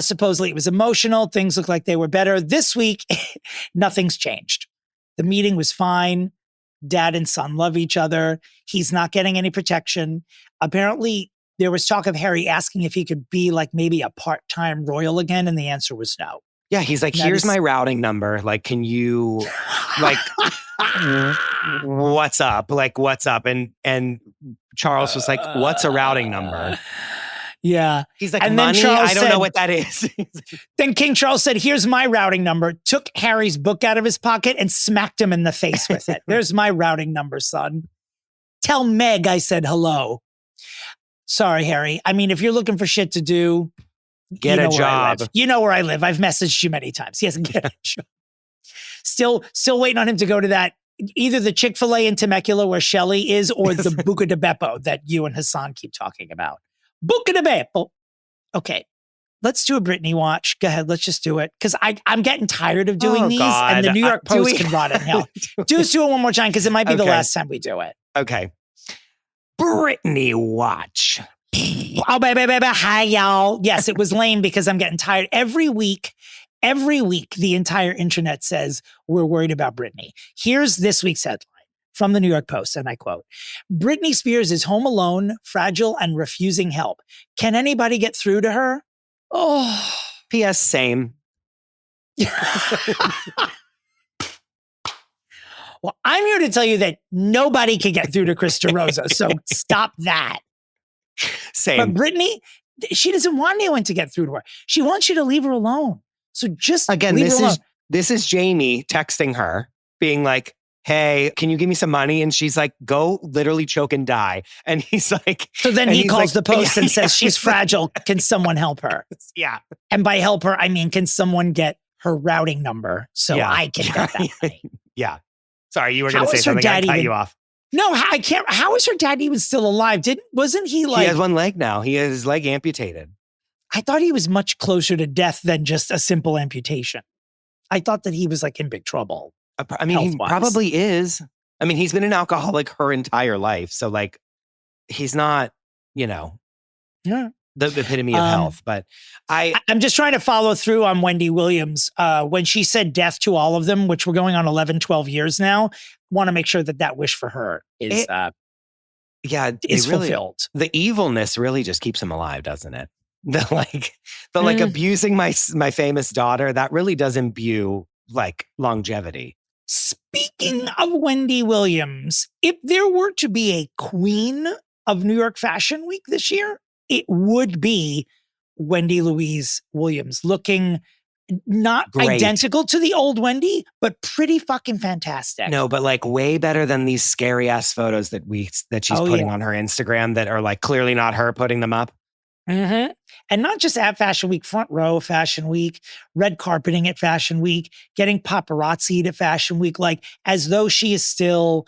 A: Supposedly it was emotional. Things looked like they were better. This week, nothing's changed. The meeting was fine. Dad and son love each other. He's not getting any protection. Apparently, there was talk of Harry asking if he could be like maybe a part-time royal again, and the answer was no.
B: Yeah, he's like, here's my routing number. Like, can you, like, what's up? Like, what's up? And Charles was like, what's a routing number?
A: Yeah.
B: He's like, and money? I don't know what that is.
A: Then King Charles said, here's my routing number, took Harry's book out of his pocket and smacked him in the face with it. There's my routing number, son. Tell Meg I said hello. Sorry, Harry. I mean, if you're looking for shit to do,
B: get a job.
A: You know where I live. I've messaged you many times. He hasn't get a job. Still waiting on him to go to that, either the Chick-fil-A in Temecula where Shelley is or the Buca de Beppo that you and Hassan keep talking about. Buca de Beppo. Okay, let's do a Britney watch. Go ahead, let's just do it. Because I'm getting tired of doing these. God. And the New York Post can rot in hell. Do it one more time because it might be the last time we do it.
B: Okay. Britney watch.
A: Oh, baby, hi, y'all. Yes, it was lame because I'm getting tired. Every week, the entire internet says we're worried about Britney. Here's this week's headline from the New York Post, and I quote, Britney Spears is home alone, fragile, and refusing help. Can anybody get through to her? Oh.
B: P.S. Same.
A: Well, I'm here to tell you that nobody can get through to Chris DeRosa, so stop that.
B: Same.
A: But Britney, she doesn't want anyone to get through to her. She wants you to leave her alone. So just
B: again,
A: leave her alone.
B: This is Jamie texting her, being like, hey, can you give me some money? And she's like, go literally choke and die. And he's like,
A: so then he calls the Post and says, she's fragile. Can someone help her?
B: Yeah.
A: And by help her, I mean, can someone get her routing number so I can get that money.
B: Yeah. Sorry, you were going to say something. I cut you off.
A: No, I can't. How is her dad even still alive? Wasn't he like...
B: He has one leg now. He has his leg amputated.
A: I thought he was much closer to death than just a simple amputation. I thought that he was like in big trouble.
B: I mean, he probably is. I mean, he's been an alcoholic her entire life. So like, he's not, the epitome of health. But
A: I'm just trying to follow through on Wendy Williams. When she said death to all of them, which we're going on 11, 12 years now, want to make sure that wish for her is fulfilled.
B: The evilness really just keeps him alive, doesn't it? The abusing my famous daughter, that really does imbue like longevity.
A: Speaking of Wendy Williams, if there were to be a queen of New York Fashion Week this year, it would be Wendy Louise Williams, looking not
B: great.
A: Identical to the old Wendy, but pretty fucking fantastic.
B: No, but like way better than these scary ass photos that she's putting on her Instagram that are like clearly not her putting them up.
A: Mm-hmm. And not just at Fashion Week, front row Fashion Week, red carpeting at Fashion Week, getting paparazzi'd at Fashion Week, like as though she is still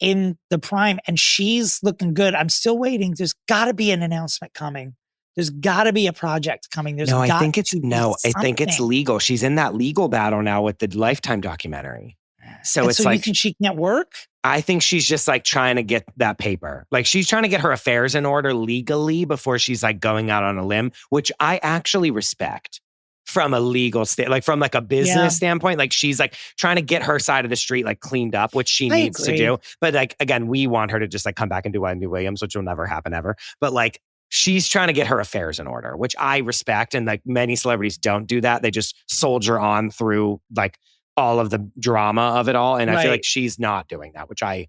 A: in the prime and she's looking good. I'm still waiting. There's got to be an announcement coming. There's got to be a project coming.
B: I think it's legal. She's in that legal battle now with the Lifetime documentary. So it's like,
A: you think she can't work?
B: I think she's just like trying to get that paper. Like she's trying to get her affairs in order legally before she's like going out on a limb, which I actually respect from a legal like from like a business standpoint. Like she's like trying to get her side of the street like cleaned up, which she needs to do. But like, again, we want her to just like come back and do Wendy Williams, which will never happen ever. But like, she's trying to get her affairs in order, which I respect. And like many celebrities don't do that. They just soldier on through like all of the drama of it all. And I feel like she's not doing that, which I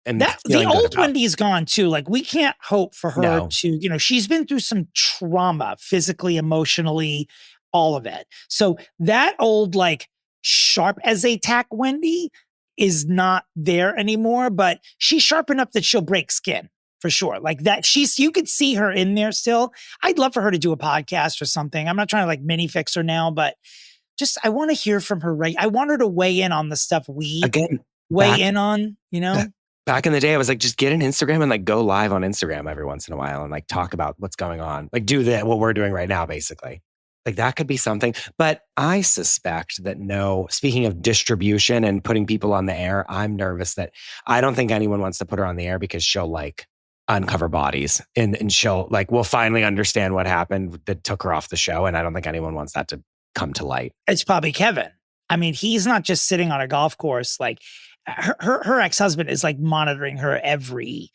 B: am
A: the old Wendy's gone too. Like we can't hope for her to, she's been through some trauma, physically, emotionally, all of it. So that old, like sharp as a tack Wendy is not there anymore, but she's sharp enough that she'll break skin. For sure. Like that you could see her in there still. I'd love for her to do a podcast or something. I'm not trying to like mini fix her now, but just, I want to hear from her. Right. I want her to weigh in on the stuff weigh in on,
B: Back in the day, I was like, just get an Instagram and like go live on Instagram every once in a while and like talk about what's going on. Like do what we're doing right now, basically. Like that could be something. But I suspect that speaking of distribution and putting people on the air, I'm nervous that I don't think anyone wants to put her on the air because she'll like uncover bodies and she'll like, we'll finally understand what happened that took her off the show. And I don't think anyone wants that to come to light.
A: It's probably Kevin. I mean, he's not just sitting on a golf course. Like her ex-husband is like monitoring her every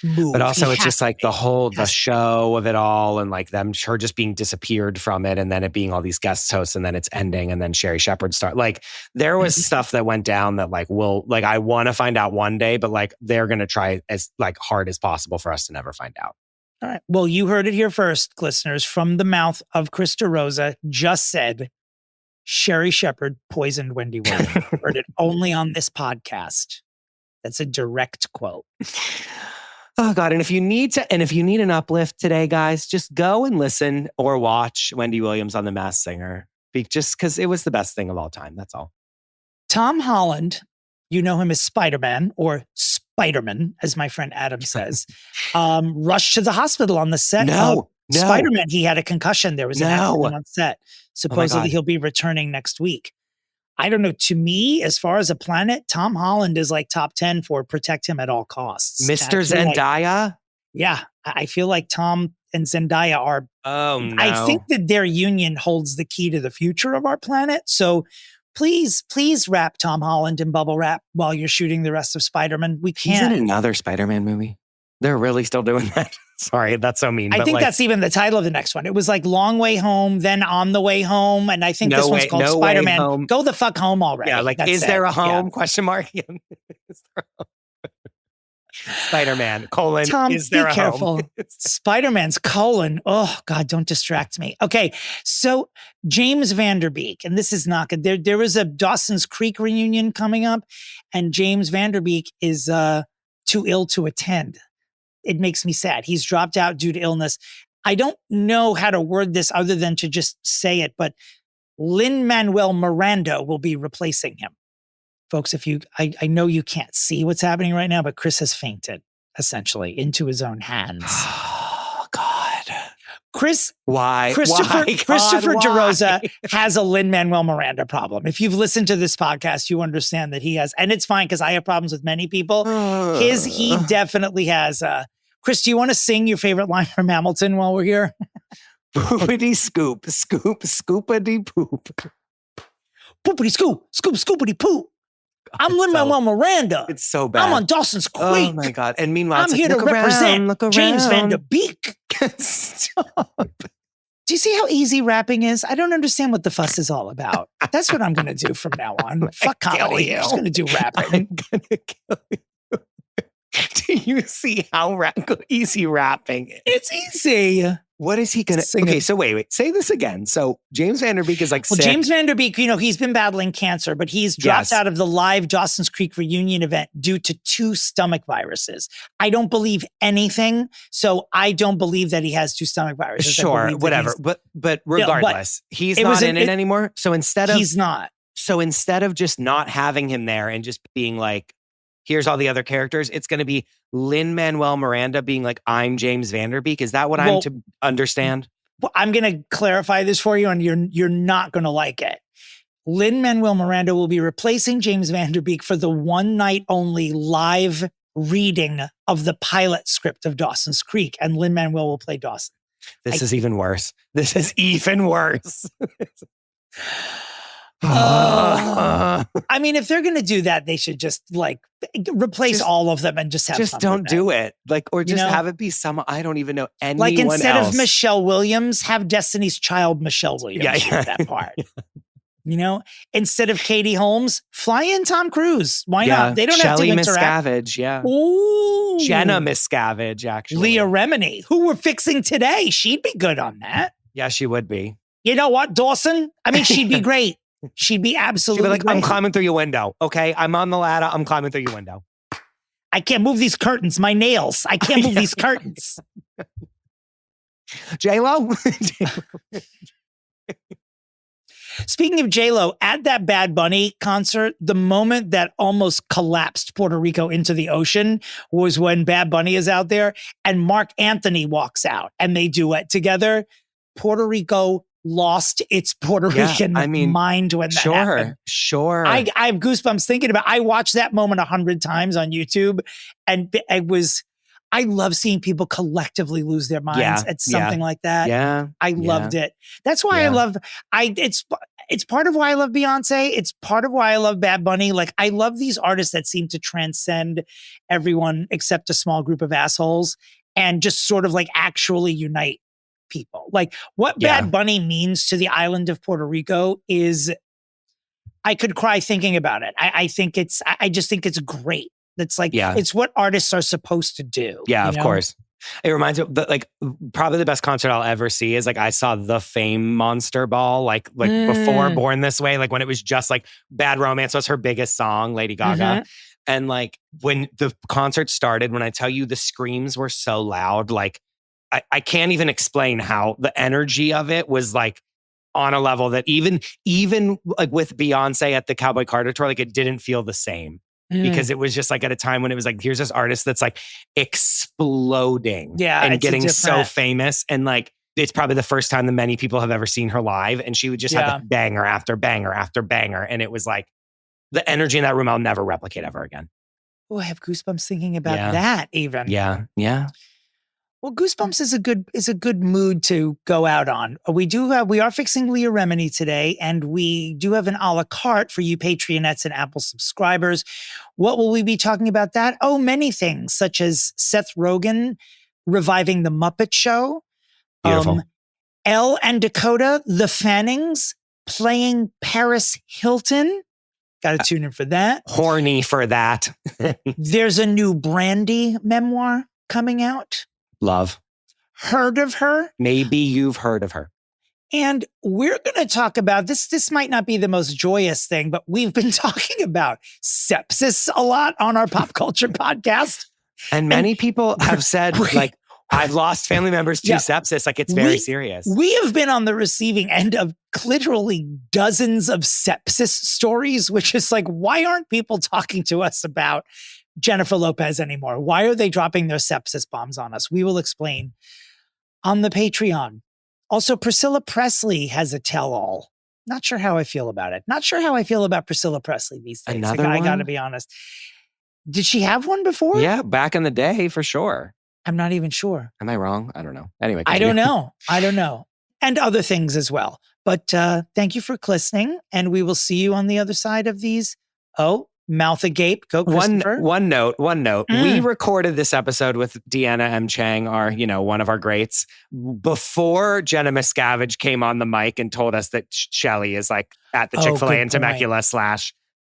A: move.
B: But also it's just like the show of it all and like her just being disappeared from it and then it being all these guest hosts and then it's ending and then Sherry Shepherd like there was stuff that went down that like I want to find out one day, but like they're going to try as like hard as possible for us to never find out.
A: All right. Well, you heard it here first, listeners, from the mouth of Chris DeRosa, just said Sherry Shepherd poisoned Wendy Williams. Heard it only on this podcast. That's a direct quote.
B: Oh God. And if you need an uplift today, guys, just go and listen or watch Wendy Williams on The Masked Singer. Just because it was the best thing of all time. That's all.
A: Tom Holland, you know him as Spider-Man or Spider-Man, as my friend Adam says, rushed to the hospital on the set of Spider-Man. He had a concussion. There was an accident on set. Supposedly he'll be returning next week. I don't know. To me, as far as a planet, Tom Holland is like top 10 for protect him at all costs.
B: Mr. Zendaya?
A: I feel like Tom and Zendaya are...
B: Oh, no.
A: I think that their union holds the key to the future of our planet. So please wrap Tom Holland in bubble wrap while you're shooting the rest of Spider-Man. We can't...
B: He's in another Spider-Man movie. They're really still doing that. Sorry, that's so mean.
A: I think that's even the title of the next one. It was like Long Way Home, then On the Way Home. And I think this one's called Spider-Man. Go the fuck home already.
B: Yeah, like, is there a home? Question mark. Spider-Man,
A: Tom,
B: is there
A: be
B: a
A: careful.
B: home?
A: Spider-Man's colon. Oh, God, don't distract me. Okay, so James Vanderbeek, and this is not good. There was a Dawson's Creek reunion coming up, and James Vanderbeek is too ill to attend. It makes me sad. He's dropped out due to illness. I don't know how to word this other than to just say it, but Lin Manuel Miranda will be replacing him. Folks, I know you can't see what's happening right now, but Chris has fainted, essentially, into his own hands.
B: Oh, God.
A: Christopher
B: Why,
A: DeRosa has a Lin Manuel Miranda problem. If you've listened to this podcast, you understand that he has, and it's fine because I have problems with many people. He definitely has. Chris, do you want to sing your favorite line from Hamilton while we're here?
B: Poopity scoop, scoop, scoopity poop.
A: Poopity scoop, scoop, scoopity poop. I'm Lin Manuel Miranda.
B: It's so bad.
A: I'm on Dawson's Creek.
B: Oh my God. And meanwhile,
A: I'm here to represent James Vanderbeek.
B: Stop.
A: Do you see how easy rapping is? I don't understand what the fuss is all about. That's what I'm going to do from now on. Fuck comedy. I'm just going to do rapping.
B: I'm going to kill you. Do you see how easy rapping is?
A: It's easy.
B: What is he going to... Okay, so wait. Say this again. So James Vanderbeek is like sick.
A: James Vanderbeek, he's been battling cancer, but he's dropped out of the live Dawson's Creek reunion event due to 2 stomach viruses. I don't believe anything, so I don't believe that he has 2 stomach viruses.
B: Sure, whatever. But regardless, he's not in it anymore. So instead of...
A: He's not.
B: So instead of just not having him there and just being like, here's all the other characters, it's going to be Lin Manuel Miranda being like, I'm James Vanderbeek. Is that what I'm to understand?
A: Well, I'm going to clarify this for you, and you're not going to like it. Lin Manuel Miranda will be replacing James Vanderbeek for the one night only live reading of the pilot script of Dawson's Creek, and Lin Manuel will play Dawson.
B: This is even worse. This is even worse.
A: I mean, if they're going to do that, they should just replace all of them and just have
B: just don't do it. Or just have it be I don't even know anyone else.
A: Instead of Michelle Williams, have Destiny's Child Michelle Williams do that part. Instead of Katie Holmes, fly in Tom Cruise. Why not? They don't have to interact.
B: Miscavige, yeah.
A: Ooh.
B: Jenna Miscavige, actually.
A: Leah Remini, who we're fixing today. She'd be good on that.
B: Yeah, she would be.
A: You know what, Dawson? I mean, she'd be great. She'd be absolutely
B: She'd be like,
A: great.
B: I'm climbing through your window, okay? I'm on the ladder. I'm climbing through your window.
A: I can't move these curtains. My nails. I can't move these curtains.
B: J-Lo?
A: Speaking of J-Lo, at that Bad Bunny concert, the moment that almost collapsed Puerto Rico into the ocean was when Bad Bunny is out there and Mark Anthony walks out and they duet together. Puerto Rico lost its Puerto Rican mind when that happened.
B: Sure.
A: I have goosebumps thinking about it. I watched that moment 100 times on YouTube, and I love seeing people collectively lose their minds at something like that.
B: Yeah.
A: I loved it. That's why it's part of why I love Beyonce. It's part of why I love Bad Bunny. I love these artists that seem to transcend everyone except a small group of assholes and just sort of actually unite people. What Bad Bunny means to the island of Puerto Rico is, I could cry thinking about it. I just think it's great. It's what artists are supposed to do.
B: Yeah, of course. It reminds me probably the best concert I'll ever see is I saw the Fame Monster Ball before Born This Way, when it was just Bad Romance was her biggest song, Lady Gaga. And when the concert started, when I tell you the screams were so loud, I can't even explain how the energy of it was on a level that even with Beyonce at the Cowboy Carter tour, it didn't feel the same. Because it was just at a time when it was here's this artist that's exploding and getting so famous. And it's probably the first time that many people have ever seen her live. And she would just have banger after banger after banger. And it was the energy in that room I'll never replicate ever again.
A: Oh, I have goosebumps thinking about that even.
B: Yeah. Yeah.
A: Well, Goosebumps is a good mood to go out on. We are fixing Leah Remini today, and we do have an a la carte for you Patreonettes and Apple subscribers. What will we be talking about that? Oh, many things, such as Seth Rogen reviving The Muppet Show.
B: Beautiful.
A: Elle and Dakota, the Fannings, playing Paris Hilton. Got to tune in for that.
B: Horny for that.
A: There's a new Brandy memoir coming out.
B: Love.
A: Heard of her?
B: Maybe you've heard of her.
A: And we're going to talk about this. This might not be the most joyous thing, but we've been talking about sepsis a lot on our pop culture podcast.
B: And many people have said, I've lost family members to sepsis. Like, it's very serious.
A: We have been on the receiving end of literally dozens of sepsis stories, which is like, why aren't people talking to us about Jennifer Lopez anymore? Why are they dropping their sepsis bombs on us? We will explain on the Patreon. Also, Priscilla Presley has a tell-all. Not sure how I feel about it. Not sure how I feel about Priscilla Presley these days.
B: Another one?
A: I got to be honest. Did she have one before?
B: Yeah, back in the day, for sure.
A: I'm not even sure.
B: Am I wrong? I don't know. Anyway,
A: I don't know. And other things as well. But thank you for listening, and we will see you on the other side of these. Oh, mouth agape. Go, Christopher.
B: One note. We recorded this episode with Deanna M. Cheng, one of our greats, before Jenna Miscavige came on the mic and told us that Shelly is like at the Chick-fil-A in Temecula /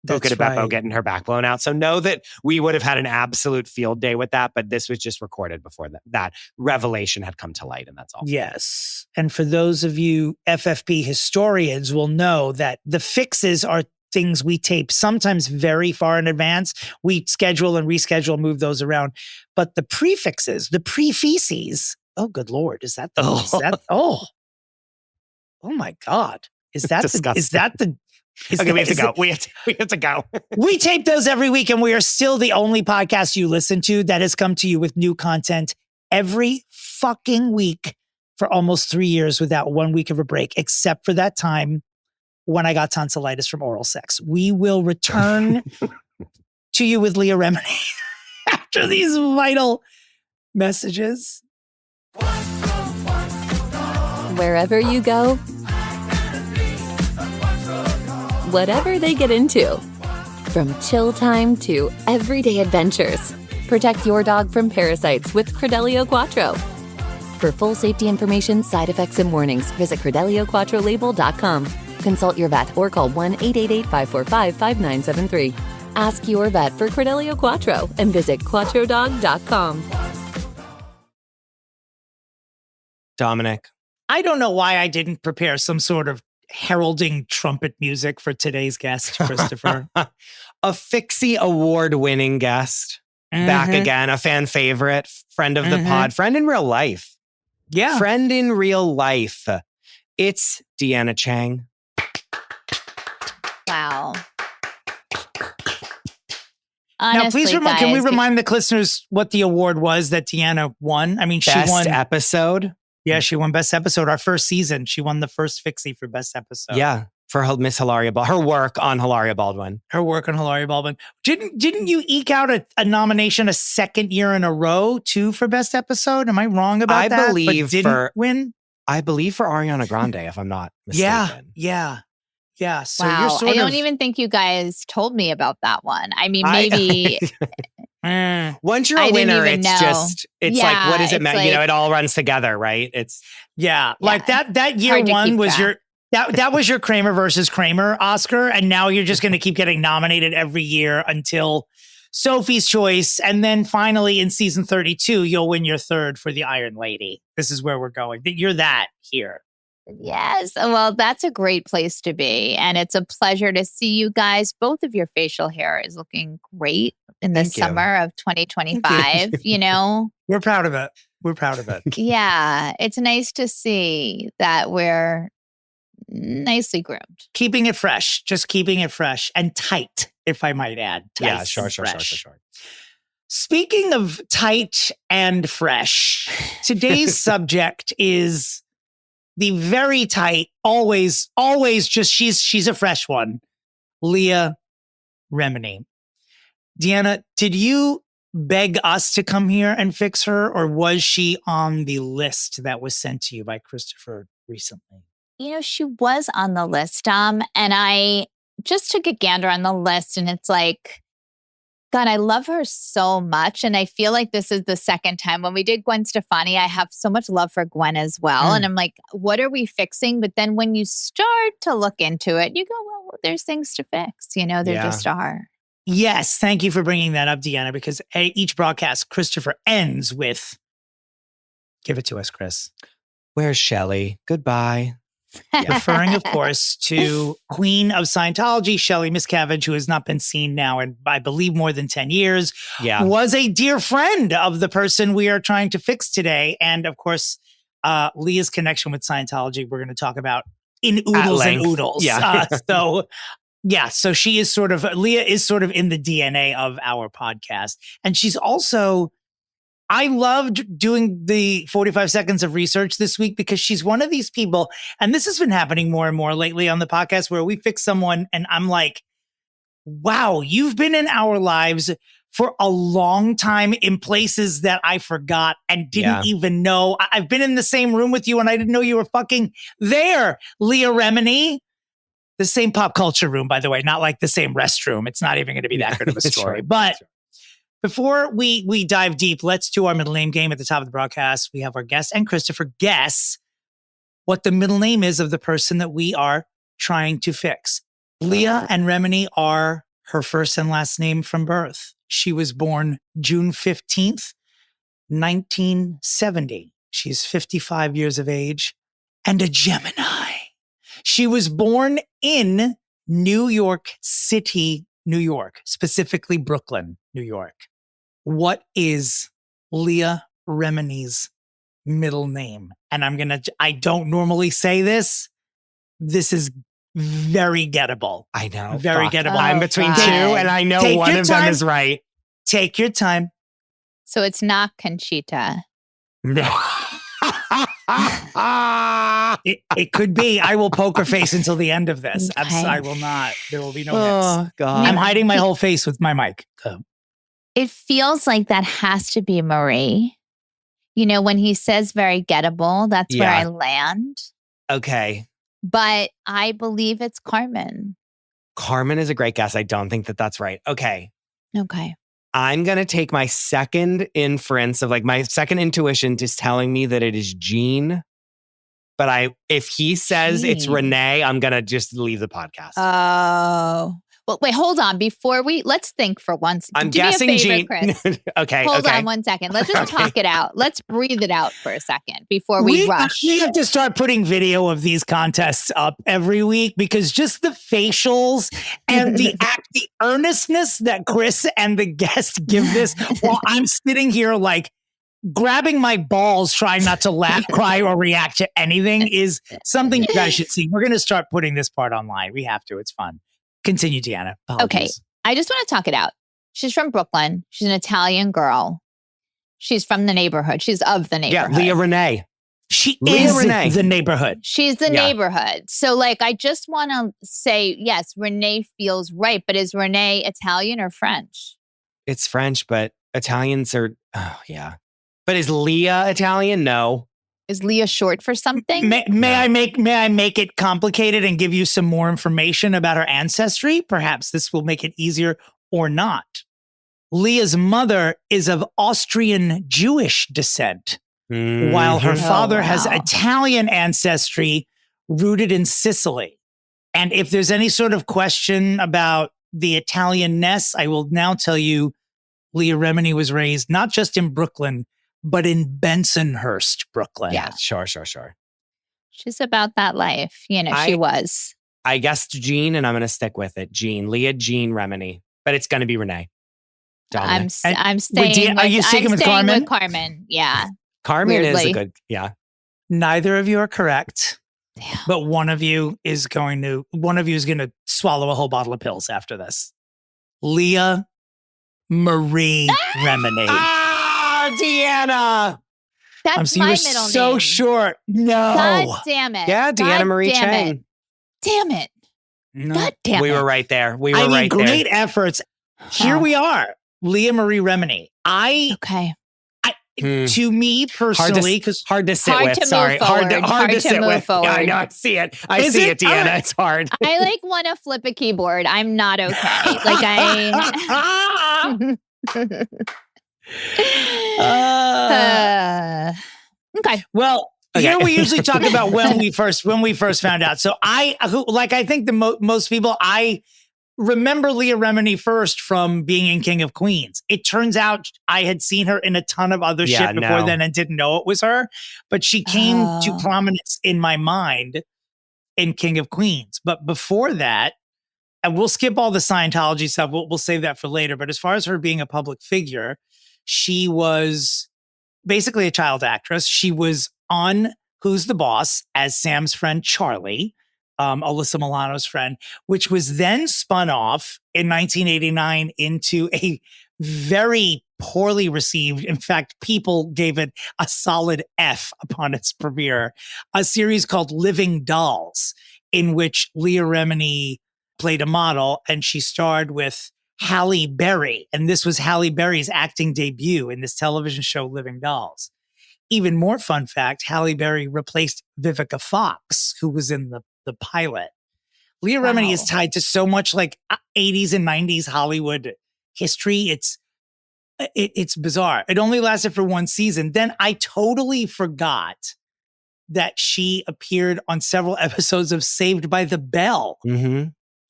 B: Buca de Beppo getting her back blown out. So know that we would have had an absolute field day with that, but this was just recorded before that revelation had come to light, and that's all.
A: Yes. And for those of you FFP historians will know that the fixes are things we tape sometimes very far in advance. We schedule and reschedule, move those around. But the prefixes, the pre-feces, oh, good Lord, is that oh my God. Is that
B: disgusting. Okay, we have to go. We have to go.
A: We tape those every week, and we are still the only podcast you listen to that has come to you with new content every fucking week for almost 3 years without 1 week of a break, except for that time when I got tonsillitis from oral sex. We will return to you with Leah Remini after these vital messages.
D: Wherever you go, whatever they get into, from chill time to everyday adventures, protect your dog from parasites with Credelio Quattro. For full safety information, side effects, and warnings, visit CredeliaQuattroLabel.com. Consult your vet or call 1-888-545-5973. Ask your vet for Credelio Quattro and visit QuattroDog.com.
B: Dominic.
A: I don't know why I didn't prepare some sort of heralding trumpet music for today's guest, Christopher.
B: A Fixie Award winning guest. Back again, a fan favorite, friend of the pod, friend in real life.
A: Yeah.
B: Friend in real life. It's Deanna Cheng.
E: Wow.
A: Honestly, now, please can we remind the listeners what the award was that Deanna won? I mean, she won
B: Best Episode.
A: Yeah, she won Best Episode. Our first season, she won the first Fixie for Best Episode.
B: Yeah, for Miss Hilaria Baldwin. Her work on Hilaria Baldwin. Didn't you eke out a nomination a second year in a row, too, for Best Episode? Am I wrong about that? I believe
A: win?
B: I believe for Ariana Grande, if I'm not mistaken.
A: Yeah. So
E: wow.
A: you're sort
E: I don't even think you guys told me about that one. I mean, maybe...
B: Once you're a winner, it's like, what does it matter?
E: Like,
B: it all runs together, right?
A: Like that year one was that was your Kramer versus Kramer Oscar. And now you're just going to keep getting nominated every year until Sophie's Choice. And then finally in season 32, you'll win your third for the Iron Lady. This is where we're going. You're that here.
E: Yes. Well, that's a great place to be. And it's a pleasure to see you guys. Both of your facial hair is looking great in the summer of 2025,
A: We're proud of it.
E: Yeah. It's nice to see that we're nicely groomed.
A: Keeping it fresh. Just keeping it fresh and tight, if I might add.
B: Yeah, sure.
A: Speaking of tight and fresh, today's subject is the very tight, always just, she's a fresh one, Leah Remini. Deanna, did you beg us to come here and fix her, or was she on the list that was sent to you by Christopher recently?
E: She was on the list, and I just took a gander on the list, and it's like, God, I love her so much. And I feel like this is the second time. When we did Gwen Stefani, I have so much love for Gwen as well. And I'm like, what are we fixing? But then when you start to look into it, you go, well, there's things to fix. There just are.
A: Yes. Thank you for bringing that up, Deanna, because each broadcast, Christopher ends with, give it to us, Chris.
B: Where's Shelly? Goodbye.
A: referring, of course, to Queen of Scientology, Shelley Miscavige, who has not been seen now in, I believe, more than 10 years, was a dear friend of the person we are trying to fix today. And of course, Leah's connection with Scientology, we're going to talk about in oodles and oodles. So she is Leah is sort of in the DNA of our podcast. And she's also, I loved doing the 45 seconds of research this week because she's one of these people, and this has been happening more and more lately on the podcast, where we fix someone and I'm like, wow, you've been in our lives for a long time in places that I forgot and didn't even know. I've been in the same room with you and I didn't know you were fucking there. Leah Remini. The same pop culture room, by the way, not like the same restroom. It's not even going to be that good of a story. But before we dive deep, let's do our middle name game at the top of the broadcast. We have our guest and Christopher guess what the middle name is of the person that we are trying to fix. Leah and Remini are her first and last name from birth. She was born June 15th, 1970. She's 55 years of age and a Gemini. She was born in New York City, New York, specifically Brooklyn, New York. What is Leah Remini's middle name? And I don't normally say this. This is very gettable.
B: I know.
A: Very gettable.
B: I'm between two and I know one of them is right.
A: Take your time.
E: So it's not Conchita.
B: No.
A: It could be. I will poker face until the end of this.
E: Okay.
A: I will not. There will be no hints.
B: Oh, God.
A: I'm hiding my whole face with my mic.
E: It feels like that has to be Marie. You know, when he says very gettable, that's where I land.
B: Okay.
E: But I believe it's Carmen.
B: Carmen is a great guess. I don't think that that's right. Okay. I'm going to take my second inference of my second intuition just telling me that it is Jean. But if he says it's Renee, I'm going to just leave the podcast.
E: Oh. Well, wait, hold on. Let's think for once.
B: I'm guessing Jean.
E: Chris.
B: Okay.
E: Hold on 1 second. Let's just talk it out. Let's breathe it out for a second before we rush.
A: We have to start putting video of these contests up every week because just the facials and the earnestness that Chris and the guest give this while I'm sitting here grabbing my balls, trying not to laugh, cry, or react to anything is something you guys should see. We're going to start putting this part online. We have to. It's fun. Continue, Deanna. Apologies.
E: Okay. I just want to talk it out. She's from Brooklyn. She's an Italian girl. She's from the neighborhood. She's of the neighborhood.
B: Yeah, Leah Renee.
A: She is the neighborhood.
E: She's the neighborhood. So I just want to say, yes, Renee feels right. But is Renee Italian or French?
B: It's French, but Italians are, But is Leah Italian? No.
E: Is Leah short for something?
A: May I make it complicated and give you some more information about her ancestry? Perhaps this will make it easier or not. Leah's mother is of Austrian Jewish descent, while her father has Italian ancestry rooted in Sicily. And if there's any sort of question about the Italian-ness, I will now tell you Leah Remini was raised not just in Brooklyn, but in Bensonhurst, Brooklyn.
B: Yeah, sure.
E: She's about that life. She was.
B: I guessed Jean, and I'm going to stick with it. Leah Jean Remini. But it's going to be Renee.
E: I'm staying.
A: Are you sticking with Carmen?
E: With Carmen, yeah.
B: Carmen is a good,
A: Neither of you are correct.
E: Yeah.
A: But one of you is going to swallow a whole bottle of pills after this. Leah Marie Remini.
B: Deanna.
E: That's my middle name.
A: So short. No.
E: God damn it.
B: Yeah, Deanna Marie Cheng.
E: Damn it.
A: No.
E: God damn it.
B: We were right there. Great
A: efforts. Here we are. Leah Marie Remini. To me personally, because
B: hard to sit with. Sorry. Hard to sit with.
E: Forward.
B: Yeah, I know. I see it. I see it, Deanna. Right. It's hard.
E: I want to flip a keyboard. I'm not okay. Okay.
A: Well, here we usually talk about when we first found out. So I think most people, I remember Leah Remini first from being in King of Queens. It turns out I had seen her in a ton of other shit before then and didn't know it was her, but she came to prominence in my mind in King of Queens. But before that, and we'll skip all the Scientology stuff. We'll save that for later. But as far as her being a public figure, she was basically a child actress. She was on Who's the Boss as Sam's friend Charlie, Alyssa Milano's friend, which was then spun off in 1989 into a very poorly received, in fact, people gave it a solid F upon its premiere, a series called Living Dolls, in which Leah Remini played a model, and she starred with Halle Berry. And this was Halle Berry's acting debut in this television show, Living Dolls. Even more fun fact, Halle Berry replaced Vivica Fox, who was in the pilot. Leah Remini is tied to so much like 80s and 90s Hollywood history. It's bizarre. It only lasted for one season. Then I totally forgot that she appeared on several episodes of Saved by the Bell.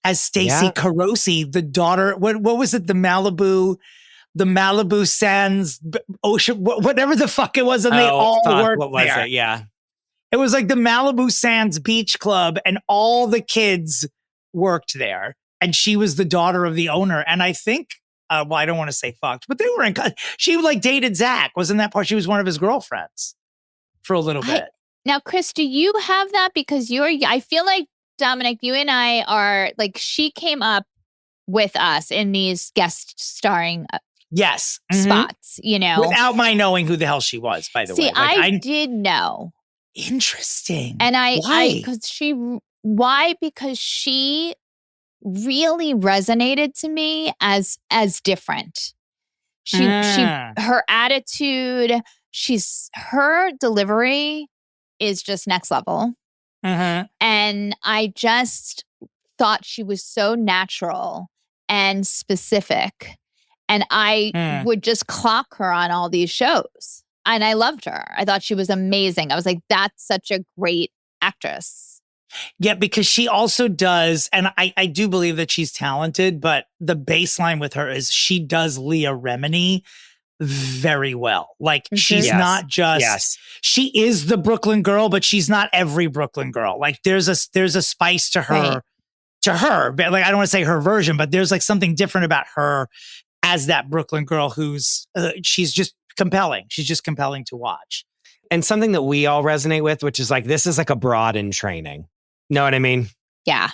A: As Stacey Carosi, the daughter, what was it? The Malibu Sands Ocean, whatever the fuck it was. And they all worked
B: what was
A: there.
B: It? Yeah.
A: It was like the Malibu Sands Beach Club and all the kids worked there. And she was the daughter of the owner. And I think, well, I don't want to say fucked, but they were she like dated Zach. Wasn't that part? She was one of his girlfriends for a little bit.
E: Now, Chris, do you have that? Because I feel like Dominick, you and I are like, she came up with us in these guest starring spots, you know.
A: Without my knowing who the hell she was, by the way.
E: See, I did know.
A: Interesting.
E: And
A: why?
E: Because she really resonated to me as different. Her attitude, her delivery is just next level. And I just thought she was so natural and specific. And I would just clock her on all these shows. And I loved her. I thought she was amazing. I was like, that's such a great actress.
A: Yeah, because she also does, and I do believe that she's talented, but the baseline with her is she does Leah Remini very well. Like she's not just, she is the Brooklyn girl, but she's not every Brooklyn girl. Like there's a spice to her, but like, I don't want to say her version, but there's like something different about her as that Brooklyn girl who's, she's just compelling. She's just compelling to watch.
B: And something that we all resonate with, which is like, this is like a broad in training. Know what I mean?
E: Yeah.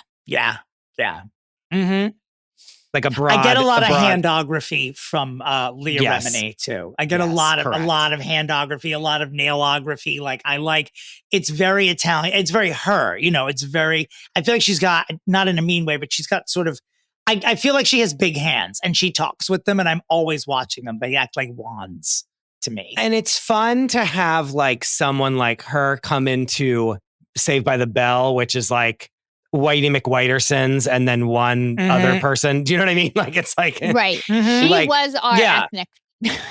B: Like a broad.
A: I get a lot of handography from Leah Remini too. I get a lot of handography, a lot of nailography. Like it's very Italian. It's very her, you know, I feel like she's got, not in a mean way, but she's got sort of, I feel like she has big hands and she talks with them and I'm always watching them. They act like wands to me.
B: And it's fun to have like someone like her come into Saved by the Bell, which is like Whitey McWhitersons and then one other person. Do you know what I mean? Like it's like
E: right. She was our ethnic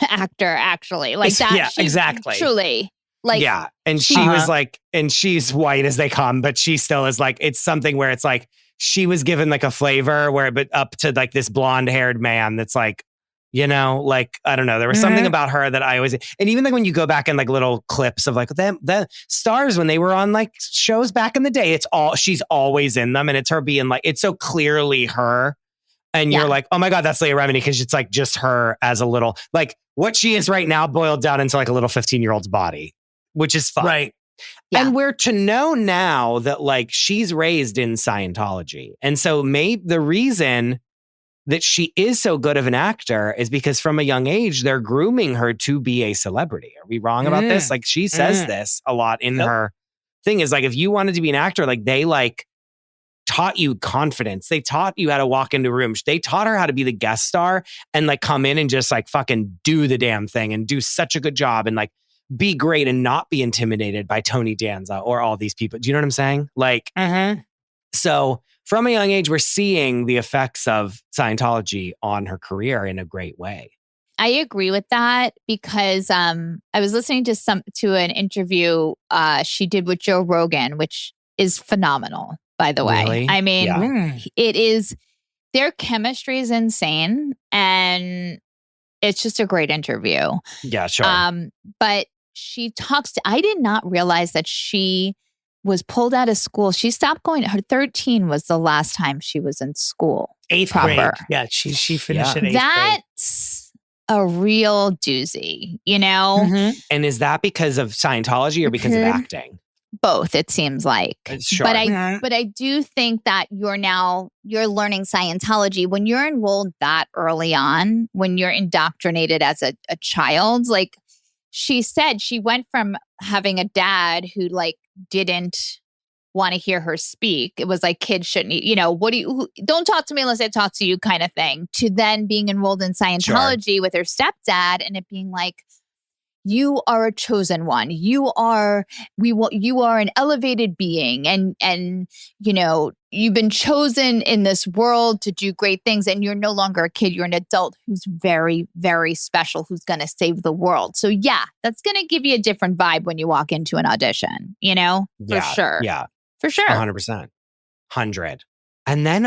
E: actor, actually. Like that.
A: Yeah, exactly.
E: Truly. Like
B: and she was like, and she's white as they come, but she still is like, it's something where it's like she was given like a flavor but up to like this blonde haired man that's like, you know, like, I don't know. There was something about her that I always, and even like when you go back in like little clips of like the stars when they were on like shows back in the day, she's always in them. And it's her being like, it's so clearly her. And you're like, oh my God, that's Leah Remini. Because it's like just her as a little, like what she is right now boiled down into like a little 15-year-old's body, which is fun.
A: Right.
E: Yeah.
B: And we're to know now that like she's raised in Scientology. And so maybe the reason that she is so good of an actor is because from a young age, they're grooming her to be a celebrity. Are we wrong about this? Like she says this a lot in her thing is like, if you wanted to be an actor, like they like taught you confidence. They taught you how to walk into rooms. They taught her how to be the guest star and like come in and just like fucking do the damn thing and do such a good job and like be great and not be intimidated by Tony Danza or all these people. Do you know what I'm saying? Like, so from a young age, we're seeing the effects of Scientology on her career in a great way.
E: I agree with that because I was listening to an interview she did with Joe Rogan, which is phenomenal, by the way.
B: Really?
E: I mean, it is, their chemistry is insane and it's just a great interview.
B: Yeah, sure.
E: But she talks I did not realize that she was pulled out of school. She stopped going. Her 13 was the last time she was in school.
A: Eighth grade. Yeah, she finished in eighth grade.
E: That's a real doozy, you know?
B: Mm-hmm. And is that because of Scientology or because of acting?
E: Both, it seems like.
B: Sure.
E: But I do think that you're learning Scientology when you're enrolled that early on, when you're indoctrinated as a child. Like she said, she went from having a dad who like didn't want to hear her speak. It was like, kids shouldn't, don't talk to me unless I talk to you kind of thing, to then being enrolled in Scientology with her stepdad and it being like, you are a chosen one. You are an elevated being and you've been chosen in this world to do great things and you're no longer a kid. You're an adult who's very, very special, who's going to save the world. So yeah, that's going to give you a different vibe when you walk into an audition, for sure.
B: Yeah.
E: For sure.
B: 100%. 100. And then,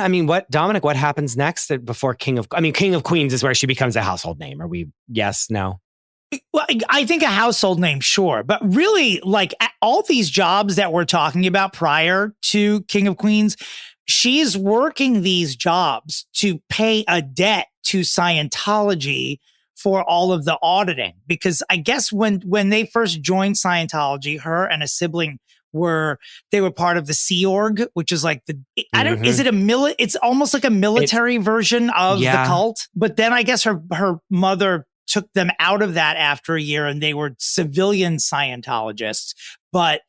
B: Dominick, what happens next before King of Queens is where she becomes a household name. Are we, yes, no?
A: Well, I think a household name, sure. But really, like all these jobs that we're talking about prior to King of Queens, she's working these jobs to pay a debt to Scientology for all of the auditing. Because I guess when they first joined Scientology, her and a sibling were part of the Sea Org, which is like is it it's almost like a military version of the cult. But then I guess her mother took them out of that after a year and they were civilian Scientologists, but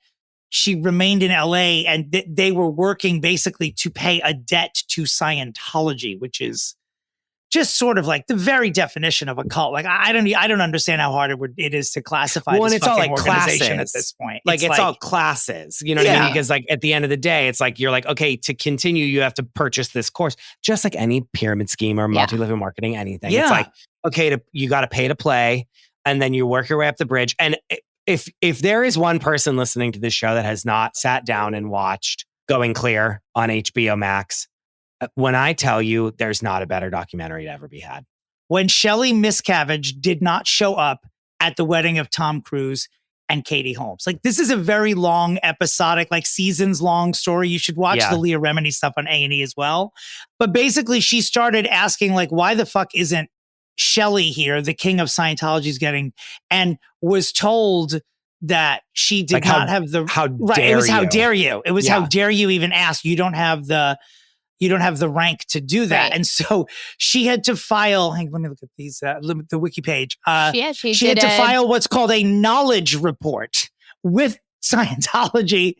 A: she remained in LA and they were working basically to pay a debt to Scientology, which is just sort of like the very definition of a cult. Like I don't understand how hard it is to classify this
B: it's all like
A: organization
B: classes
A: at this point.
B: Like it's all classes, you know what I mean? Because like at the end of the day, it's like, you're like, okay, to continue, you have to purchase this course, just like any pyramid scheme or multi-level marketing, anything. It's like, okay, you got to pay to play and then you work your way up the bridge. And if there is one person listening to this show that has not sat down and watched Going Clear on HBO Max, when I tell you there's not a better documentary to ever be had.
A: When Shelley Miscavige did not show up at the wedding of Tom Cruise and Katie Holmes. Like this is a very long episodic, like seasons long story. You should watch the Leah Remini stuff on A&E as well. But basically she started asking like, why the fuck isn't Shelley here, the king of Scientology is getting, and was told that she did not have the,
B: how dare you.
A: It was how dare you. It was how dare you even ask. You don't have the rank to do that. Right. And so she had to file, let me look at these, the wiki page. She had to file what's called a knowledge report with Scientology,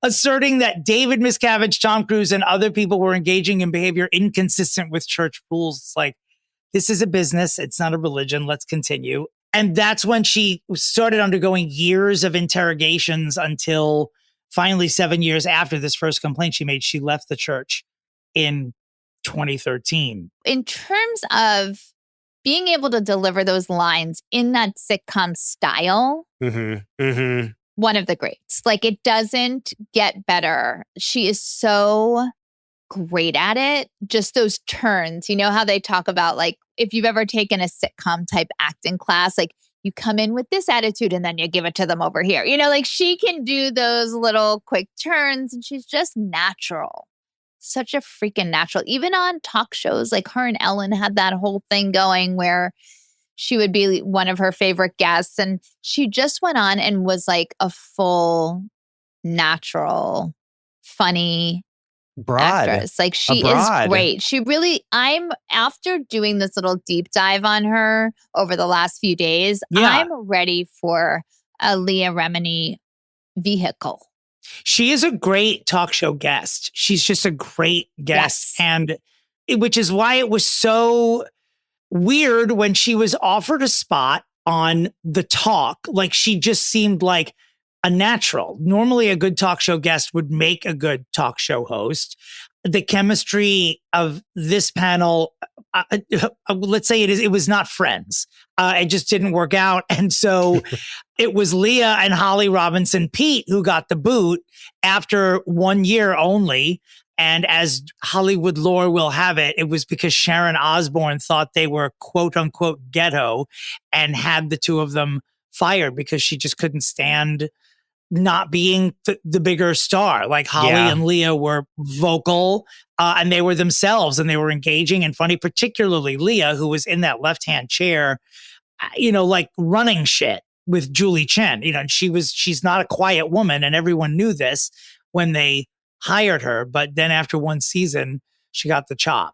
A: asserting that David Miscavige, Tom Cruise, and other people were engaging in behavior inconsistent with church rules. It's like, this is a business. It's not a religion. Let's continue. And that's when she started undergoing years of interrogations until finally 7 years after this first complaint she made, she left the church in 2013.
E: In terms of being able to deliver those lines in that sitcom style, one of the greats. Like it doesn't get better. She is so great at it. Just those turns, you know how they talk about like, if you've ever taken a sitcom type acting class, like you come in with this attitude and then you give it to them over here. You know, like she can do those little quick turns and she's just natural. Such a freaking natural. Even on talk shows, like her and Ellen had that whole thing going where she would be one of her favorite guests. And she just went on and was like a full, natural, funny actress. Like she is great. She really, after doing this little deep dive on her over the last few days, I'm ready for a Leah Remini vehicle.
A: She is a great talk show guest. She's just a great guest. And which is why it was so weird when she was offered a spot on The Talk. Like she just seemed like a natural. Normally a good talk show guest would make a good talk show host. The chemistry of this panel, let's say it was not Friends. It just didn't work out. And so it was Leah and Holly Robinson Pete who got the boot after 1 year only. And as Hollywood lore will have it, it was because Sharon Osbourne thought they were quote unquote ghetto and had the two of them fired because she just couldn't stand not being the bigger star. Like Holly and Leah were vocal and they were themselves and they were engaging and funny, particularly Leah, who was in that left-hand chair, like running shit with Julie Chen, and she's not a quiet woman and everyone knew this when they hired her. But then after one season, she got the chop.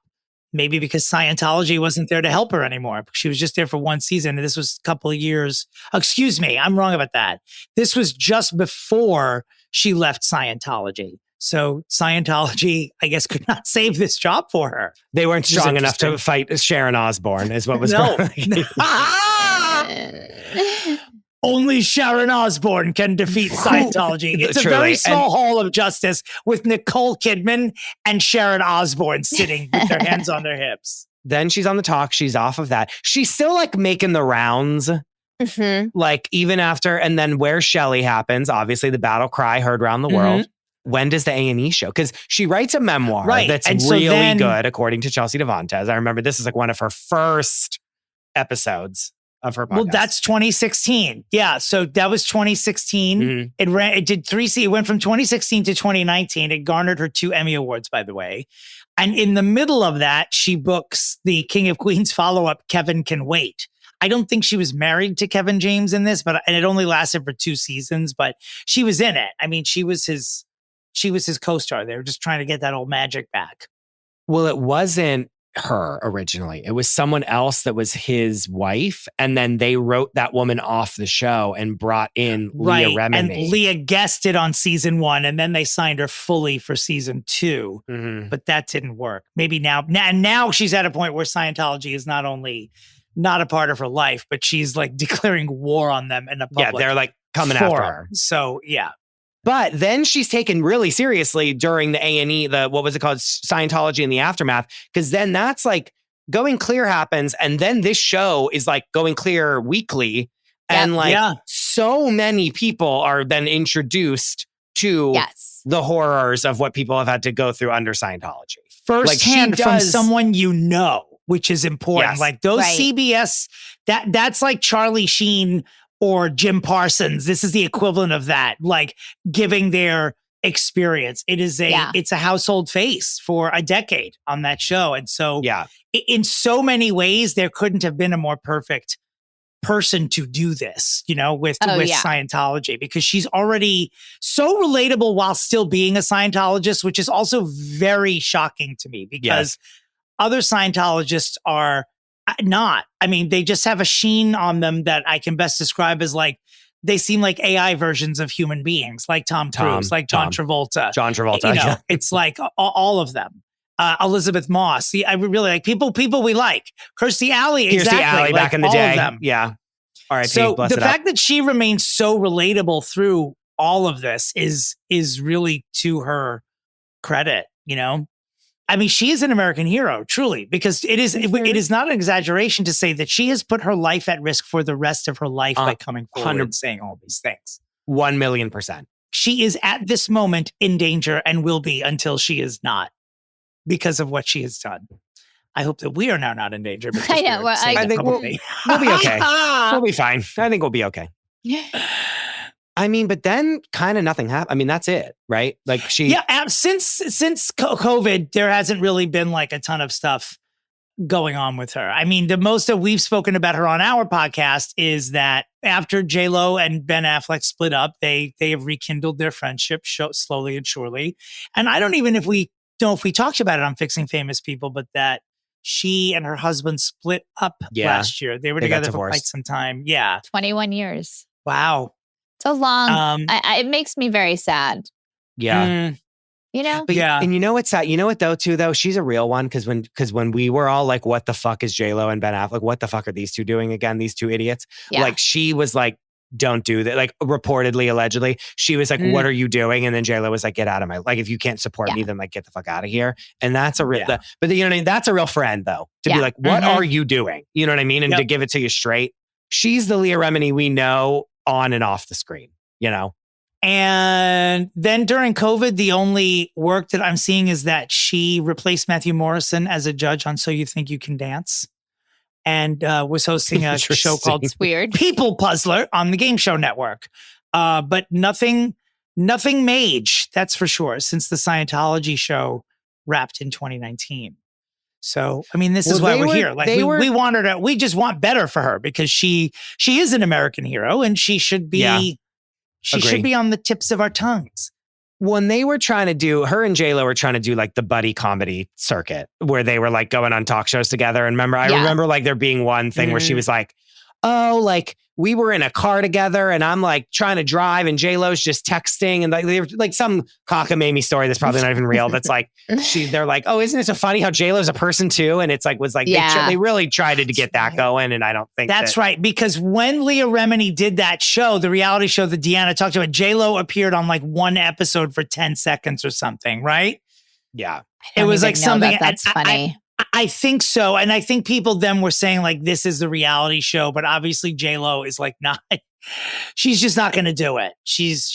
A: Maybe because Scientology wasn't there to help her anymore. She was just there for one season. And this was a couple of years. Excuse me, I'm wrong about that. This was just before she left Scientology. So Scientology, I guess, could not save this job for her.
B: They weren't strong enough to fight Sharon Osbourne, is what was going
A: Only Sharon Osbourne can defeat Scientology. It's a very small hall of justice with Nicole Kidman and Sharon Osbourne sitting with their hands on their hips.
B: Then she's on the talk. She's off of that. She's still like making the rounds. Like even after, and then Where Shelley happens, obviously the battle cry heard around the world. When does the A&E show? Because she writes a memoir that's really good, according to Chelsea Devantez. I remember this is like one of her first episodes of her podcast.
A: Well, that's 2016. Yeah. So that was 2016. It did 3 seasons. It went from 2016 to 2019. It garnered her 2 Emmy Awards, by the way. And in the middle of that, she books the King of Queens follow-up, Kevin Can Wait. I don't think she was married to Kevin James in this, and it only lasted for 2 seasons, but she was in it. I mean, she was his co-star. They were just trying to get that old magic back.
B: Well, it wasn't her originally. It was someone else that was his wife. And then they wrote that woman off the show and brought in Leah Remini.
A: And Leah guested on season 1 and then they signed her fully for season 2. But that didn't work. Maybe now she's at a point where Scientology is not only not a part of her life, but she's like declaring war on them in a public.
B: Yeah, they're like coming after her.
A: So yeah.
B: But then she's taken really seriously during the A&E, what was it called? Scientology and the Aftermath. Because then that's like Going Clear happens. And then this show is like Going Clear weekly. And so many people are then introduced to the horrors of what people have had to go through under Scientology.
A: Firsthand from someone which is important.
B: Yes.
A: Like those CBS, that's like Charlie Sheen or Jim Parsons. This is the equivalent of that, like giving their experience. It's a household face for a decade on that show. And so in so many ways, there couldn't have been a more perfect person to do this, with Scientology, because she's already so relatable while still being a Scientologist, which is also very shocking to me because other Scientologists are not. I mean, they just have a sheen on them that I can best describe as like, they seem like AI versions of human beings, like Tom Cruise, like John Travolta. It's like all of them. Elizabeth Moss. I really like people we like. Kirstie Alley, exactly.
B: Kirstie Alley back in the day.
A: Of them.
B: Yeah. All right.
A: So the fact that she remains so relatable through all of this is really to her credit, I mean, she is an American hero, truly, because it is not an exaggeration to say that she has put her life at risk for the rest of her life by coming forward and saying all these things.
B: 1,000,000%.
A: She is at this moment in danger and will be until she is not because of what she has done. I hope that we are now not in danger.
E: I know.
B: I think we'll be okay. We'll be fine. I think we'll be okay. I mean, but then kind of nothing happened. I mean, that's it, right? Like
A: since COVID, there hasn't really been like a ton of stuff going on with her. I mean, the most that we've spoken about her on our podcast is that after J-Lo and Ben Affleck split up, they have rekindled their friendship slowly and surely. And I don't even know if we talked about it on Fixing Famous People, but that she and her husband split up last year. They were together for quite some time. Yeah.
E: 21 years.
A: Wow.
E: It's a long, it makes me very sad.
B: Yeah.
E: But
B: and you know what's sad? You know what though? She's a real one. Cause when we were all like, what the fuck is J-Lo and Ben Affleck? What the fuck are these two doing again? These two idiots. Yeah. Like she was like, don't do that. Like reportedly, allegedly, she was like, what are you doing? And then J-Lo was like, get out of my, like, if you can't support me, then like, get the fuck out of here. And that's a real, but you know what I mean? That's a real friend though, to be like, what are you doing? You know what I mean? And to give it to you straight. She's the Leah Remini we know on and off the screen,
A: And then during COVID, the only work that I'm seeing is that she replaced Matthew Morrison as a judge on So You Think You Can Dance, and was hosting a show called
E: Weird
A: People Puzzler on the Game Show Network. But nothing major, that's for sure, since the Scientology show wrapped in 2019. So, I mean, this is why we're here. Like we want her to, we just want better for her because she is an American hero and she should be, should be on the tips of our tongues.
B: When they were trying to do, her and J-Lo were trying to do like the buddy comedy circuit where they were like going on talk shows together. And I remember like there being one thing where she was like, oh, like we were in a car together and I'm like trying to drive and J-Lo's just texting and like some cockamamie story that's probably not even real. That's like, they're like, oh, isn't it so funny how J-Lo's a person too? And it's like, they really tried to get that going. And I don't think
A: that's right. Because when Leah Remini did that show, the reality show that Deanna talked about, J-Lo appeared on like one episode for 10 seconds or something, right?
B: Yeah.
A: It was like something
E: that's funny.
A: I think so. And I think people then were saying like, this is the reality show, but obviously J-Lo is like not, she's just not going to do it. She's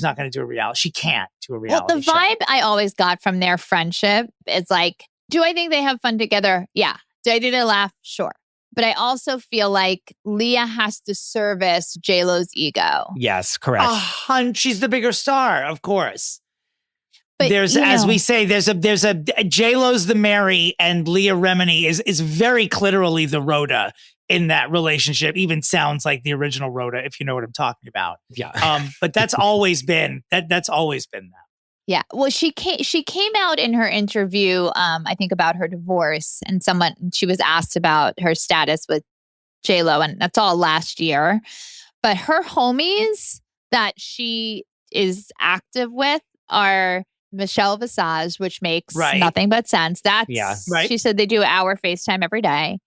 A: not going to do a reality. She can't do a reality show.
E: Well, the vibe I always got from their friendship is like, do I think they have fun together? Yeah. Do I do they laugh? Sure. But I also feel like Leah has to service J-Lo's ego.
B: Yes, correct.
A: She's the bigger star, of course.
E: But,
A: there's, as we say, there's a J-Lo's the Mary and Leah Remini is very literally the Rhoda in that relationship. Even sounds like the original Rhoda, if you know what I'm talking about.
B: Yeah.
A: But that's always been that's always been that.
E: Yeah. Well, she came out in her interview, I think about her divorce, and she was asked about her status with J-Lo, and that's all last year. But her homies that she is active with are Michelle Visage, which makes nothing but sense. She said they do an hour FaceTime every day.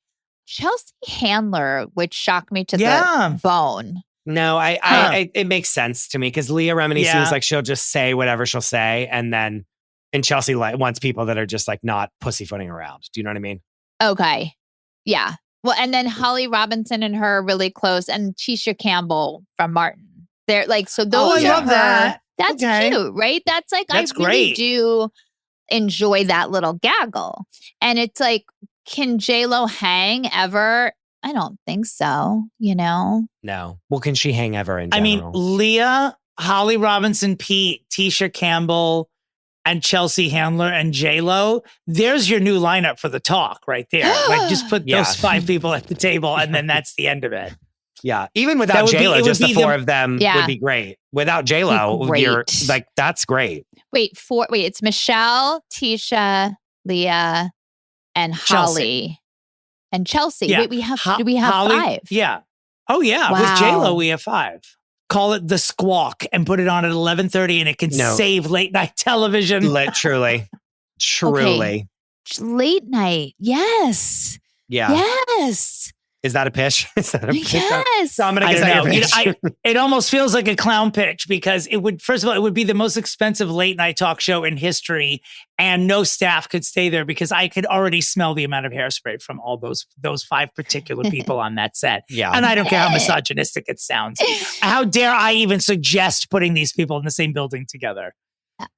E: Chelsea Handler, which shocked me to the bone.
B: No, it makes sense to me because Leah Remini seems like she'll just say whatever she'll say. And Chelsea wants people that are just like not pussyfooting around. Do you know what I mean?
E: Okay. Yeah. Well, and then Holly Robinson and her are really close, and Tisha Campbell from Martin. They're like, so those
A: I love that.
E: That's cute, right? That's like, I really do enjoy that little gaggle. And it's like, can J-Lo hang ever? I don't think so, you know?
B: No. Well, can she hang ever in general?
A: I mean, Leah, Holly Robinson, Pete, Tisha Campbell, and Chelsea Handler and J-Lo, there's your new lineup for the talk right there. Like, just put those 5 people at the table and then that's the end of it.
B: Yeah. Even without J-Lo, just the 4 of them would be great. Without J-Lo, you're like, that's great.
E: Wait, it's Michelle, Tisha, Leah, and Holly. And Chelsea.
A: Yeah.
E: Wait, do we have
A: Holly,
E: 5?
A: Yeah. Oh, yeah.
E: Wow.
A: With J-Lo, we have 5. Call it the Squawk and put it on at 11:30 and it can save late night television.
B: Truly.
E: Okay. Late night. Yes.
B: Yeah.
E: Yes.
B: Is that a pitch?
E: Yes.
B: Dominick, is that your pitch?
A: It almost feels like a clown pitch because it would, first of all, it would be the most expensive late night talk show in history and no staff could stay there because I could already smell the amount of hairspray from all those 5 particular people on that set.
B: Yeah.
A: And I don't care how misogynistic it sounds. How dare I even suggest putting these people in the same building together?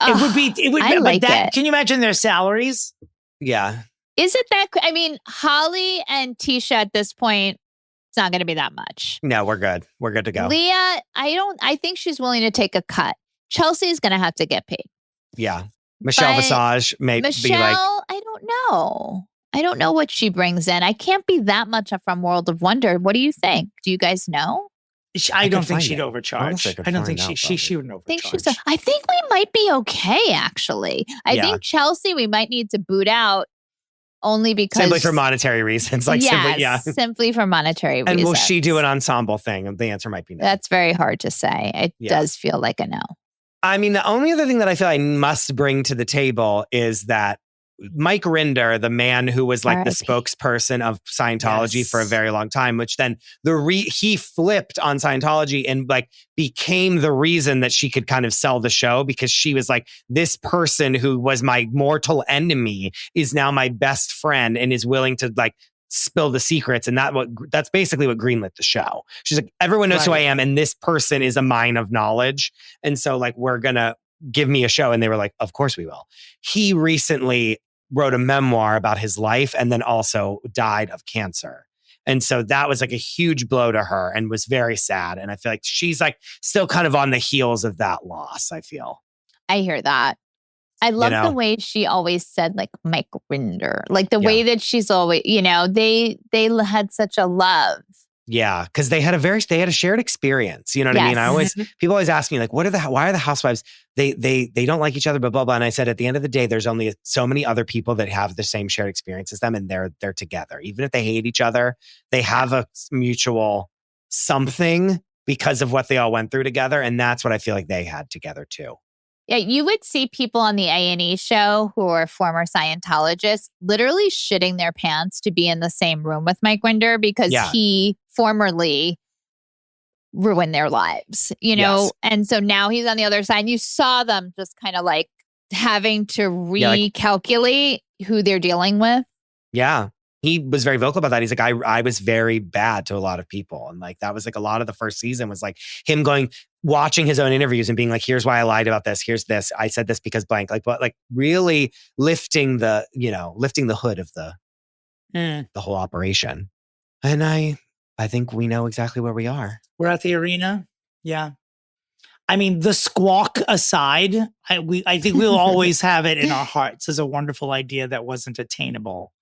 A: Can you imagine their salaries?
B: Yeah.
E: Is it that? I mean, Holly and Tisha at this point, it's not going to be that much.
B: No, we're good. We're good to go.
E: Leah, I think she's willing to take a cut. Chelsea's going to have to get paid.
B: Yeah. Michelle Visage may be like.
E: I don't know. I don't know what she brings in. I can't be that much from World of Wonder. What do you think? Do you guys know?
A: I don't think she'd overcharge. I don't think she wouldn't overcharge.
E: I think we might be okay, actually. I think Chelsea, we might need to boot out. Only because
B: simply for monetary reasons,
E: simply for monetary reasons.
B: And will she do an ensemble thing? The answer might be no.
E: That's very hard to say. It does feel like a no.
B: I mean, the only other thing that I feel I must bring to the table is that Mike Rinder, the man who was like the spokesperson of Scientology for a very long time, which then he flipped on Scientology and like became the reason that she could kind of sell the show because she was like, this person who was my mortal enemy is now my best friend and is willing to like spill the secrets. And that's basically what greenlit the show. She's like, everyone knows who I am. And this person is a mine of knowledge. And so like, we're going to give me a show. And they were like, of course we will. He recently wrote a memoir about his life and then also died of cancer. And so that was like a huge blow to her and was very sad. And I feel like she's like still kind of on the heels of that loss, I feel.
E: I hear that. I love the way she always said like Mike Rinder, like the way that she's always, they had such a love.
B: Yeah, because they had a shared experience. You know what I mean? People always ask me like, why are the housewives? They don't like each other, blah, blah, blah. And I said, at the end of the day, there's only so many other people that have the same shared experience as them. And they're together. Even if they hate each other, they have a mutual something because of what they all went through together. And that's what I feel like they had together too.
E: Yeah, you would see people on the A&E show who are former Scientologists literally shitting their pants to be in the same room with Mike Rinder because he formerly ruined their lives, Yes. And so now he's on the other side. You saw them just kind of like having to recalculate who they're dealing with.
B: Yeah. He was very vocal about that. He's like, I was very bad to a lot of people. And like, that was like a lot of the first season was like him watching his own interviews and being like, here's why I lied about this. Here's this. I said this because blank, but really lifting the hood of the whole operation. And I think we know exactly where we are.
A: We're at the arena. Yeah. I mean, the squawk aside, I think we'll always have it in our hearts as a wonderful idea that wasn't attainable.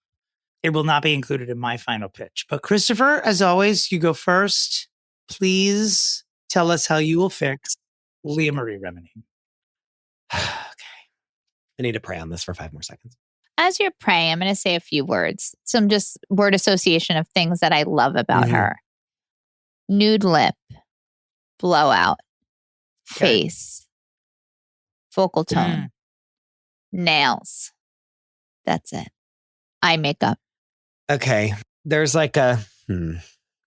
A: It will not be included in my final pitch. But Christopher, as always, you go first. Please tell us how you will fix Leah Remini.
B: Okay. I need to pray on this for 5 more seconds.
E: As you're praying, I'm going to say a few words. Some just word association of things that I love about her. Nude lip, blowout, face, vocal tone, nails. That's it. Eye makeup.
B: Okay. There's like a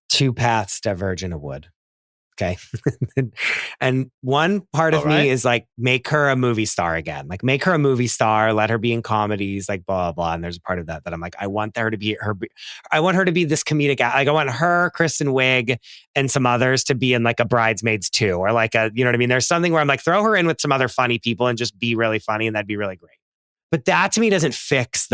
B: 2 paths diverge in a wood. Okay. And one part of me is like, make her a movie star again. Like make her a movie star, let her be in comedies, like blah, blah, blah. And there's a part of that I'm like, I want her to be this comedic, like I want her, Kristen Wiig, and some others to be in like a Bridesmaids 2 or like you know what I mean? There's something where I'm like, throw her in with some other funny people and just be really funny. And that'd be really great. But that to me doesn't fix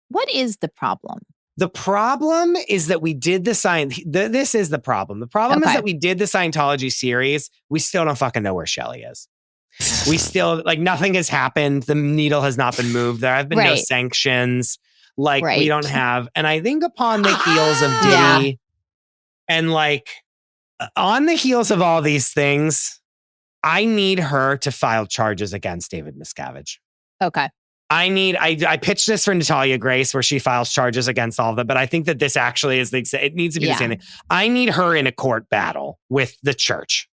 E: What is the problem?
B: The problem is that we did this is the problem. The problem is that we did the Scientology series. We still don't fucking know where Shelley is. We still, nothing has happened. The needle has not been moved. There have been no sanctions. We don't have, and I think upon the heels of Diddy and on the heels of all these things, I need her to file charges against David Miscavige.
E: Okay.
B: I pitched this for Natalia Grace where she files charges against all of them, but I think that this actually is it needs to be the same thing. I need her in a court battle with the church.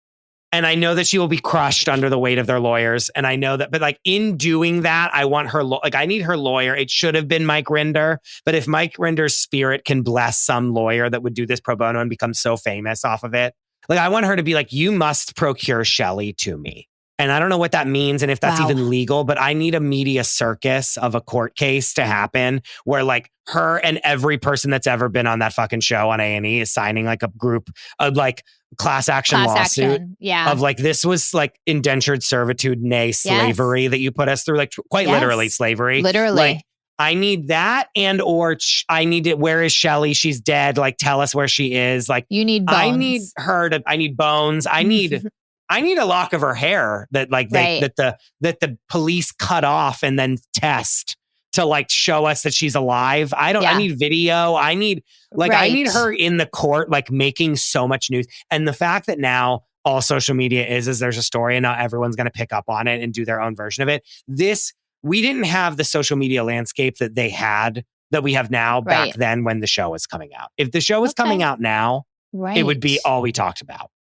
B: And I know that she will be crushed under the weight of their lawyers. And I know that, but in doing that, I want her, I need her lawyer. It should have been Mike Rinder, but if Mike Rinder's spirit can bless some lawyer that would do this pro bono and become so famous off of it, I want her to be like, you must procure Shelley to me. And I don't know what that means and if that's even legal, but I need a media circus of a court case to happen where her and every person that's ever been on that fucking show on A&E is signing a group of class action lawsuit of this was indentured servitude, nay slavery that you put us through, quite literally slavery.
E: Literally.
B: I need that I need it. Where is Shelley? She's dead. Tell us where she is.
E: You need bones.
B: I need bones. I need a lock of her hair that the police cut off and then test to show us that she's alive. I need video. I need I need her in the court, making so much news. And the fact that now all social media is there's a story and now everyone's going to pick up on it and do their own version of it. We didn't have the social media landscape that they had, that we have now back then when the show was coming out. If the show was coming out now, it would be all we talked about.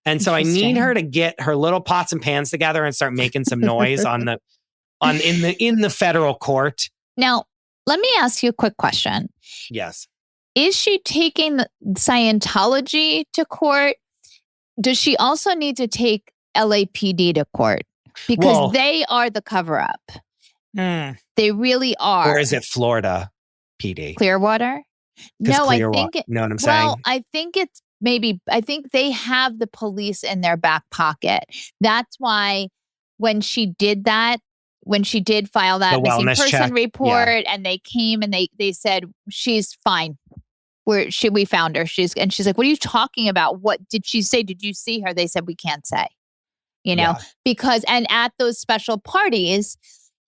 B: And so I need her to get her little pots and pans together and start making some noise in the federal court.
E: Now, let me ask you a quick question.
B: Yes.
E: Is she taking Scientology to court? Does she also need to take LAPD to court? Because they are the cover-up. They really are.
B: Or is it Florida PD?
E: Clearwater? No, I think it.
B: Know what I'm saying?
E: Well, I think it's I think they have the police in their back pocket. That's why when she did file that missing person report and they came and they said, she's fine. we found her. She's like, what are you talking about? What did she say? Did you see her? They said, we can't say, because, and at those special parties,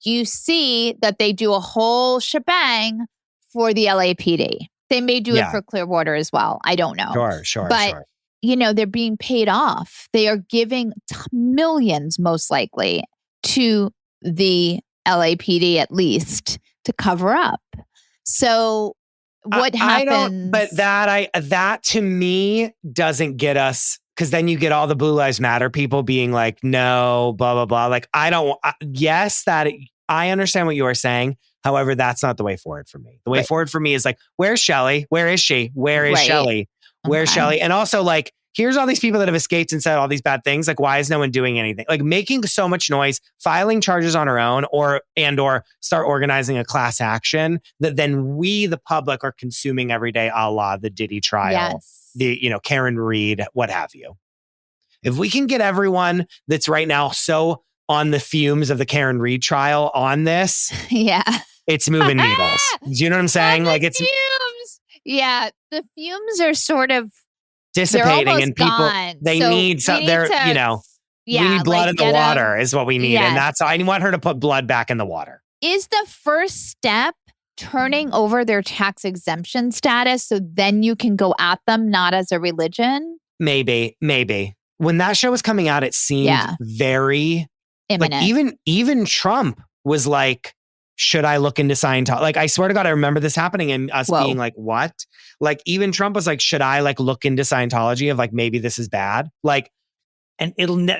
E: you see that they do a whole shebang for the LAPD. They may do it for Clearwater as well. I don't know.
B: Sure.
E: But, they're being paid off. They are giving millions, most likely, to the LAPD at least to cover up. So what happens?
B: But that to me doesn't get us, because then you get all the Blue Lives Matter people being like, no, blah, blah, blah. Like, I understand what you are saying. However, that's not the way forward for me. The way forward for me is like, where's Shelley? Where is she? Where is Shelley? Where's Shelley? And also like, here's all these people that have escaped and said all these bad things. Like, why is no one doing anything? Like making so much noise, filing charges on our own or start organizing a class action that then we, the public, are consuming every day, a la the Diddy trial, the, Karen Reed, what have you. If we can get everyone that's right now so on the fumes of the Karen Reed trial on this, it's moving needles. Do you know what I'm saying? Like it's
E: fumes. Yeah, the fumes are sort of
B: dissipating, and people
E: gone.
B: They need some. We need blood in the water is what we need, and that's I want her to put blood back in the water.
E: Is the first step turning over their tax exemption status so then you can go at them not as a religion?
B: Maybe. When that show was coming out, it seemed very imminent. Like even Trump was like, should I look into Scientology? Like, I swear to God, I remember this happening and us being like, what? Like, even Trump was like, should I like look into Scientology of like, maybe this is bad? Like,
A: and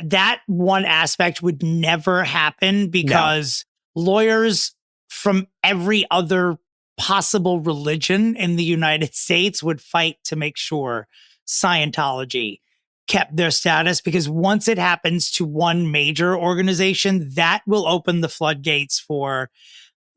A: that one aspect would never happen because lawyers from every other possible religion in the United States would fight to make sure Scientology kept their status, because once it happens to one major organization, that will open the floodgates for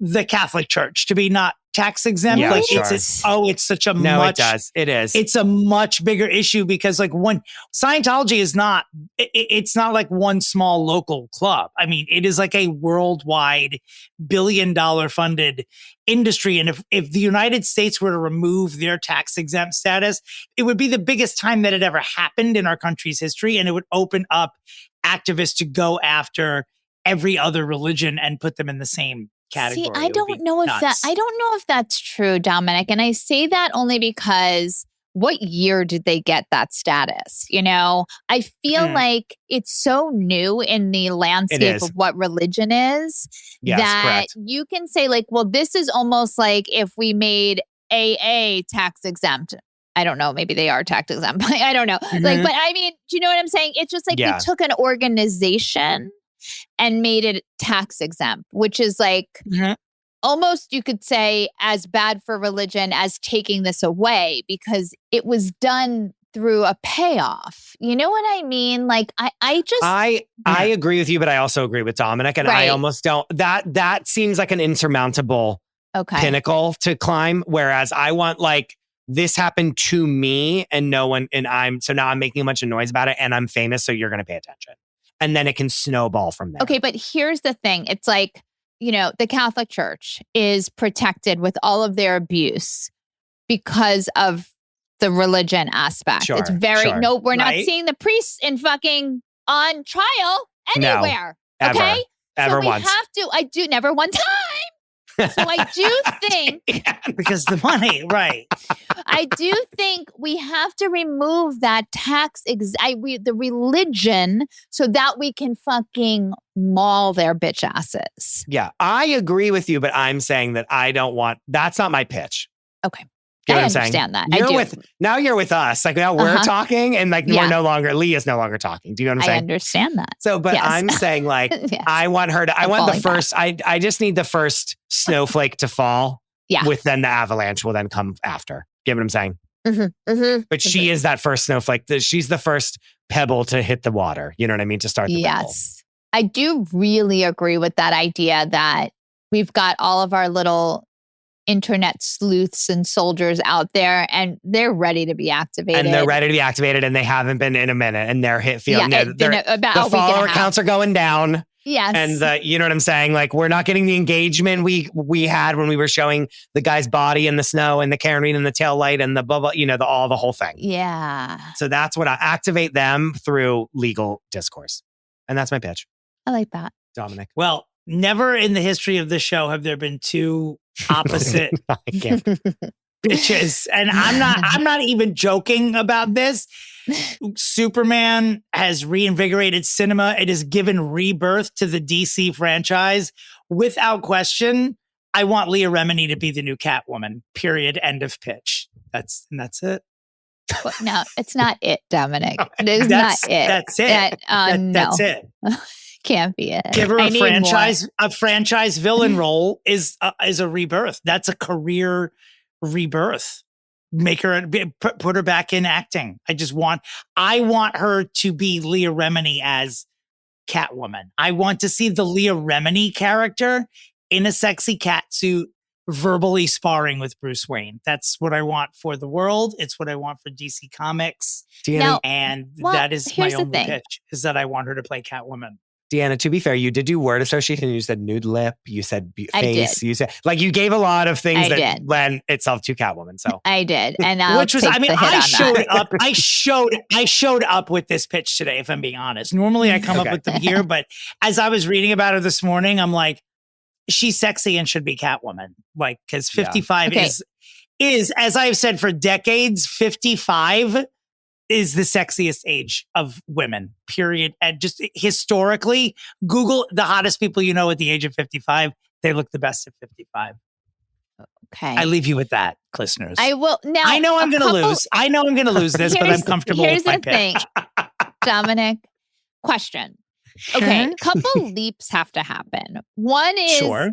A: the Catholic Church to be not tax exempt.
B: Yeah,
A: like
B: sure.
A: it's such a
B: it does. It is.
A: It's a much bigger issue because like one Scientology is not, it's not like one small local club. I mean, it is like a worldwide billion-dollar funded industry. And if the United States were to remove their tax exempt status, it would be the biggest time that it ever happened in our country's history. And it would open up activists to go after every other religion and put them in the same category.
E: See, I don't know if that's true, Dominic. And I say that only because what year did they get that status? I feel like it's so new in the landscape of what religion is that you can say like, well, this is almost like if we made AA tax exempt. I don't know. Maybe they are tax exempt. I don't know. Like, but I mean, do you know what I'm saying? It's just like we took an organization and made it tax exempt, which is like almost, you could say, as bad for religion as taking this away, because it was done through a payoff. You know what I mean? Like I
B: agree with you, but I also agree with Dominic, and I almost don't. That seems like an insurmountable pinnacle to climb. Whereas I want like, this happened to me and no one, and now I'm making a bunch of noise about it and I'm famous, so you're going to pay attention. And then it can snowball from there.
E: Okay, but here's the thing. It's like, the Catholic Church is protected with all of their abuse because of the religion aspect.
B: Sure,
E: it's very, we're not
A: Right.
E: seeing the priests in fucking on trial anywhere.
B: No,
E: okay?
B: Ever
E: so we
B: once.
E: have to, never one time. So I do think
A: because the money, right?
E: I do think we have to remove that the religion so that we can fucking maul their bitch asses.
B: Yeah, I agree with you, but I'm saying that I don't want. That's not my pitch.
E: Okay.
B: Get what
E: I
B: I'm saying?
E: understand that.
B: Now you're with us. Like now we're talking, and like we're no longer. Leah's no longer talking. Do you know what I'm saying?
E: I understand that.
B: So, but I'm saying like I want her to. I want the first. I just need the first snowflake to fall.
E: Yeah.
B: With then the avalanche will then come after. Get what I'm saying? But she is that first snowflake. She's the first pebble to hit the water. You know what I mean? To start the ripple.
E: Yes, I do really agree with that idea that we've got all of our little internet sleuths and soldiers out there, and they're ready to be activated.
B: And they haven't been in a minute, and they're feeling the
E: about
B: follower counts are going down.
E: Yes.
B: And you know what I'm saying? Like, we're not getting the engagement we had when we were showing the guy's body in the snow and the carrying and the tail light and the blah, blah, the whole thing.
E: Yeah.
B: So that's what I activate them through legal discourse. And that's my pitch.
E: I like that.
B: Dominic.
A: Well, never in the history of the show have there been two opposite
B: I can't.
A: bitches. And I'm not even joking about this. Superman has reinvigorated cinema. It has given rebirth to the DC franchise. Without question, I want Leah Remini to be the new Catwoman. Period. End of pitch. That's it.
E: Well, no, it's not it, Dominic. It is not it.
A: That's it.
E: No.
A: That's it.
E: Can't be it.
A: Give her a franchise villain role is a rebirth. That's a career rebirth. Make her put her back in acting. I want her to be Leah Remini as Catwoman. I want to see the Leah Remini character in a sexy cat suit, verbally sparring with Bruce Wayne. That's what I want for the world. It's what I want for DC Comics.
B: Deanna,
A: That is my only
E: thing.
A: pitch, is that I want her to play Catwoman.
B: Deanna, to be fair, you did do word association. You said nude lip. You said face.
E: Did.
B: You said you gave a lot of things that
E: did.
B: lend itself to Catwoman. So
E: I did, and
A: I showed up with this pitch today. If I'm being honest, normally I come up with them here, but as I was reading about her this morning, I'm like, she's sexy and should be Catwoman. Like, because 55 is as I've said for decades, 55 is the sexiest age of women, period. And just historically, Google the hottest people you know at the age of 55. They look the best at 55.
E: Okay.
A: I leave you with that, listeners.
E: I will now.
A: I know I'm going to lose. I know I'm going to lose this, but I'm comfortable with my pitch.
E: Here's the thing, Dominic. Question. Okay, a couple leaps have to happen. One is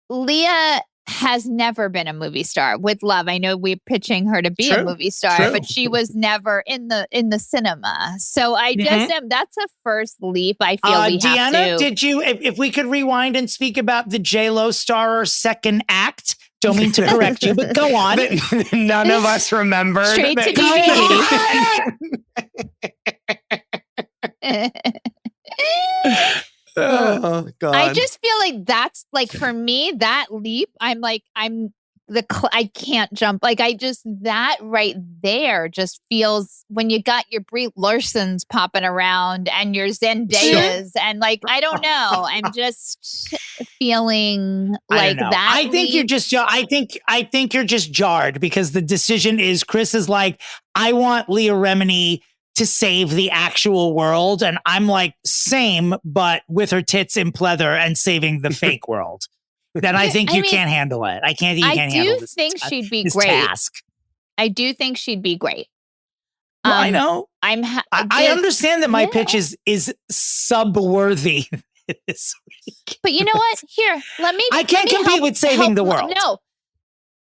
E: Leah has never been a movie star. With love, I know we're pitching her to be a movie star, but she was never in the cinema. So I just am. That's a first leap. I feel we
A: Deanna,
E: have to.
A: did you? If we could rewind and speak about the J-Lo star second act. Don't mean to correct you, but go on.
B: None of us remembered.
E: Straight to DVD.
B: Oh God!
E: I just feel like that's like, for me, that leap. I can't jump. Like, that right there just feels, when you got your Brie Larsons popping around and your Zendayas and like, I don't know. I'm just feeling like that.
A: I think you're just. I think you're just jarred because the decision is, Chris is like, I want Leah Remini to save the actual world. And I'm like, same, but with her tits in pleather and saving the fake world. Then I think you can't handle it. I can't handle this.
E: I do think she'd be
A: this
E: great.
A: Task.
E: I do think she'd be great.
A: Well, I know. I understand that my pitch is sub-worthy this week.
E: But you know what? Here,
A: I can't compete with saving the world.
E: No.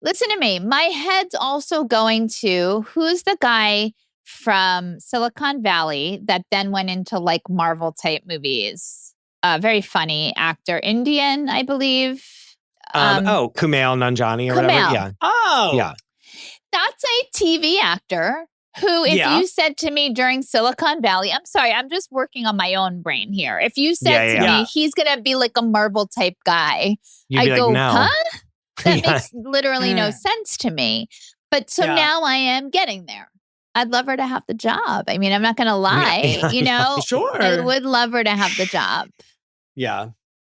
E: Listen to me. My head's also going to, who's the guy from Silicon Valley that then went into like Marvel type movies? Very funny actor, Indian, I believe.
B: Kumail Nanjiani or whatever. Yeah.
A: Oh,
B: yeah.
E: That's a TV actor who, if you said to me during Silicon Valley, I'm sorry, I'm just working on my own brain here. If you said to me, he's going to be like a Marvel type guy, I go,
B: no.
E: huh? That makes literally no sense to me. But so now I am getting there. I'd love her to have the job. I mean, I'm not going to lie,
A: Sure.
E: I would love her to have the job.
B: Yeah.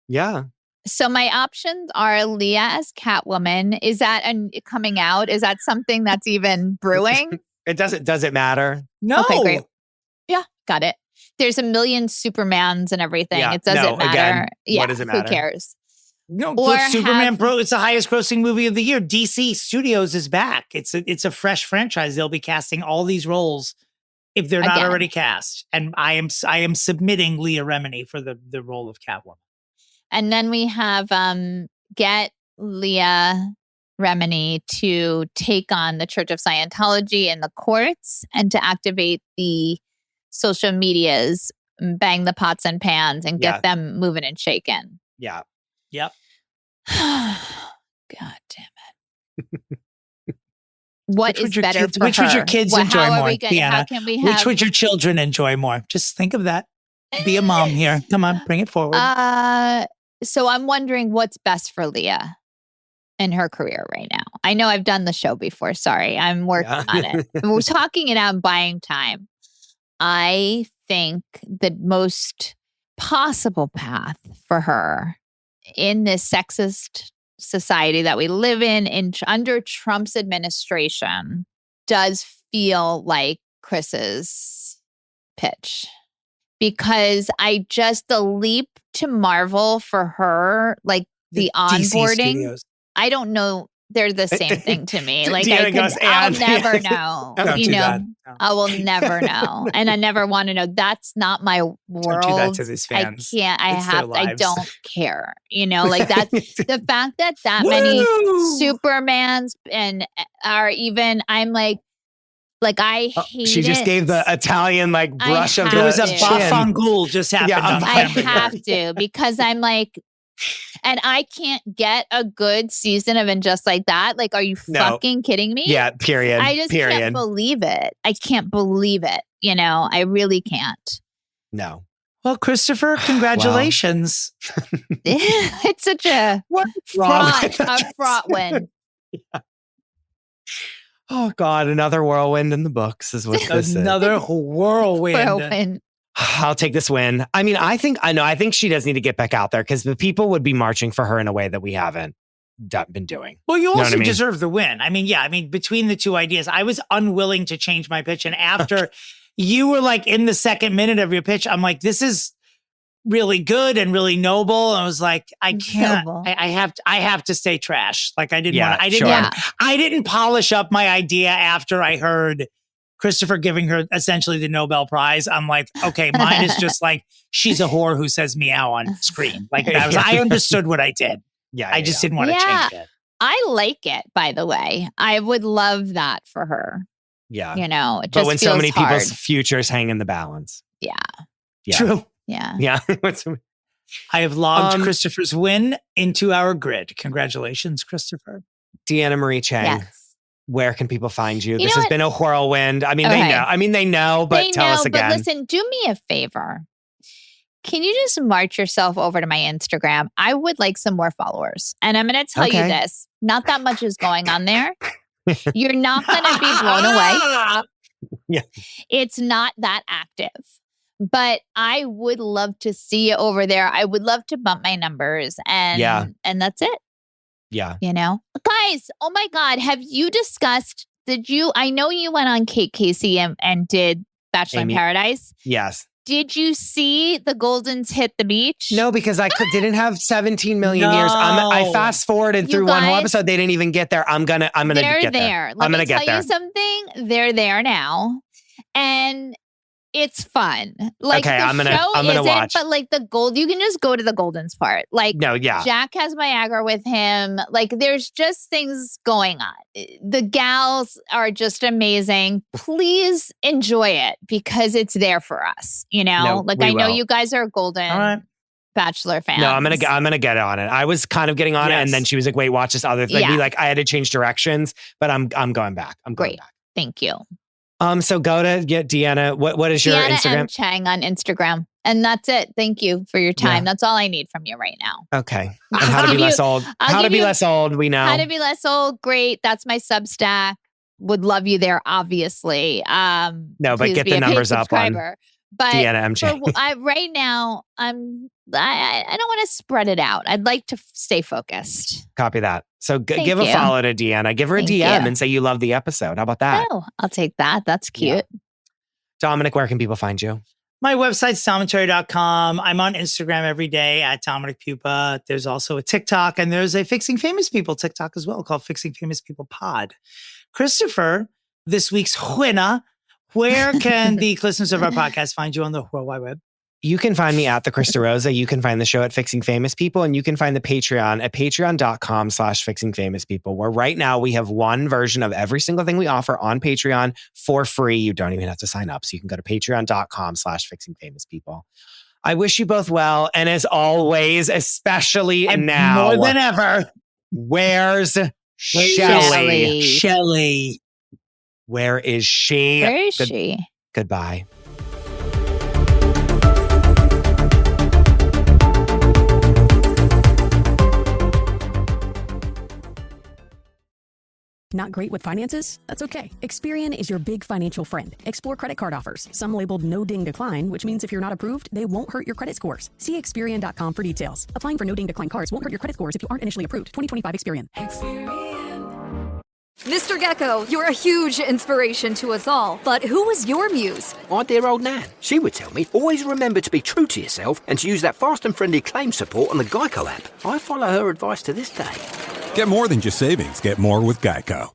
B: Yeah.
E: So my options are Leah as Catwoman. Is that coming out? Is that something that's even brewing?
B: Does it matter?
A: No.
E: Okay, great. Yeah, got it. There's a million Supermans and everything.
B: Yeah.
E: It doesn't matter.
B: Again,
E: yeah,
B: what does it matter?
E: Who cares?
A: No, Superman it's the highest grossing movie of the year. DC Studios is back. It's a fresh franchise. They'll be casting all these roles if they're not already cast. And I am submitting Leah Remini for the role of Catwoman.
E: And then we have get Leah Remini to take on the Church of Scientology in the courts and to activate the social medias, bang the pots and pans and get them moving and shaking.
B: Yeah.
A: Yep.
E: God damn it. What is better for
A: Which would your kids enjoy more, Deanna?
E: How can we have...
A: Which would your children enjoy more? Just think of that. Be a mom here. Come on, bring it forward.
E: So I'm wondering what's best for Leah in her career right now. I know I've done the show before. Sorry, I'm working on it. We're talking it out and buying time. I think the most possible path for her in this sexist society that we live in under Trump's administration does feel like Chris's pitch. Because the leap to Marvel for her, like the onboarding, I don't know. They're the same thing to me. Like I'll never know. I will never know. And I never want to know. That's not my world.
A: Don't do that to these fans.
E: I can't. I don't care. Like that. The fact that many Supermans and are even, I'm like I hate
B: She just gave the Italian brush of the
A: There was a Bafangul just happened.
E: Yeah, I have to because I'm like, and I can't get a good season of And Just Like That. Like, are you fucking kidding me?
B: Yeah, period.
E: I just can't believe it. I can't believe it. I really can't.
B: No.
A: Well, Christopher, congratulations.
E: It's such a fraught win.
B: Yeah. Oh God, another whirlwind in the books is what this is.
A: Another whirlwind.
B: I'll take this win. I mean, I think she does need to get back out there because the people would be marching for her in a way that we haven't been doing.
A: Well, you also deserve the win. Between the two ideas, I was unwilling to change my pitch. And after you were in the second minute of your pitch, I'm like, this is really good and really noble. I was like, I can't. I have to stay trash. I didn't polish up my idea after I heard Christopher giving her essentially the Nobel Prize. I'm like, okay, mine is just she's a whore who says meow on screen. I understood what I did. I just didn't want to change it.
E: I like it, by the way. I would love that for her.
B: Yeah.
E: It just
B: but when so many
E: hard.
B: people's futures hang in the balance.
E: Yeah.
A: True.
E: Yeah.
B: Yeah.
A: I have logged Christopher's win into our grid. Congratulations, Christopher.
B: Deanna Marie Cheng.
E: Yes.
B: Where can people find you? This has been a whirlwind. They know. They know, but tell us again.
E: But listen, do me a favor. Can you just march yourself over to my Instagram? I would like some more followers. And I'm going to tell you this. Not that much is going on there. You're not going to be blown away.
B: Yeah.
E: It's not that active. But I would love to see you over there. I would love to bump my numbers. And that's it.
B: Yeah.
E: Guys, oh my God. Have you discussed, I know you went on Kate Casey and did Bachelor in Paradise.
B: Yes.
E: Did you see the Goldens hit the beach?
B: No, because I didn't have 17 million years. I fast forwarded through one whole episode. They didn't even get there. I'm gonna get there.
E: Let me tell you something. They're there now. And it's fun.
B: I'm gonna watch.
E: But the gold, you can just go to the Goldens part. Jack has Viagra with him. There's just things going on. The gals are just amazing. Please enjoy it because it's there for us. I know you guys are Golden Bachelor fans.
B: No, I'm gonna get on it. I was kind of getting on it, and then she was like, "Wait, watch this other thing." I had to change directions, but I'm going back. I'm going back.
E: Thank you.
B: So go to get Deanna. What is your
E: Deanna
B: Instagram?
E: M. Cheng on Instagram. And that's it. Thank you for your time. Yeah. That's all I need from you right now.
B: Okay. And how to be less old. How to be less old, we know.
E: How to be less old. Great. That's my Substack. Would love you there, obviously.
B: No, but get the numbers up on Deanna M. Cheng.
E: Right now, I don't want to spread it out. I'd like to stay focused.
B: Copy that. So give a follow to Deanna. Give her a DM and say you love the episode. How about that?
E: Oh, I'll take that. That's cute.
B: Yeah. Dominick, where can people find you?
A: My website's Tomentary.com. I'm on Instagram every day at Dominick Pupa. There's also a TikTok, and there's a Fixing Famous People TikTok as well called Fixing Famous People Pod. Christopher, this week's winner, where can the listeners of our podcast find you on the World Wide Web?
B: You can find me at the Chris DeRosa. You can find the show at Fixing Famous People, and you can find the Patreon at patreon.com/fixingfamouspeople, where right now we have one version of every single thing we offer on Patreon for free. You don't even have to sign up. So you can go to patreon.com/fixingfamouspeople. I wish you both well. And as always, especially now,
A: more than ever,
B: where's Shelley?
A: Shelley.
B: Where is she?
E: Where is she?
B: Goodbye.
F: Not great with finances? That's okay. Experian is your big financial friend. Explore credit card offers. Some labeled no ding decline, which means if you're not approved, they won't hurt your credit scores. See Experian.com for details. Applying for no ding decline cards won't hurt your credit scores if you aren't initially approved. 2025 Experian.
G: Mr. Gecko, you're a huge inspiration to us all. But who was your muse?
H: My dear old Nan. She would tell me, always remember to be true to yourself and to use that fast and friendly claim support on the Geico app. I follow her advice to this day.
I: Get more than just savings. Get more with Geico.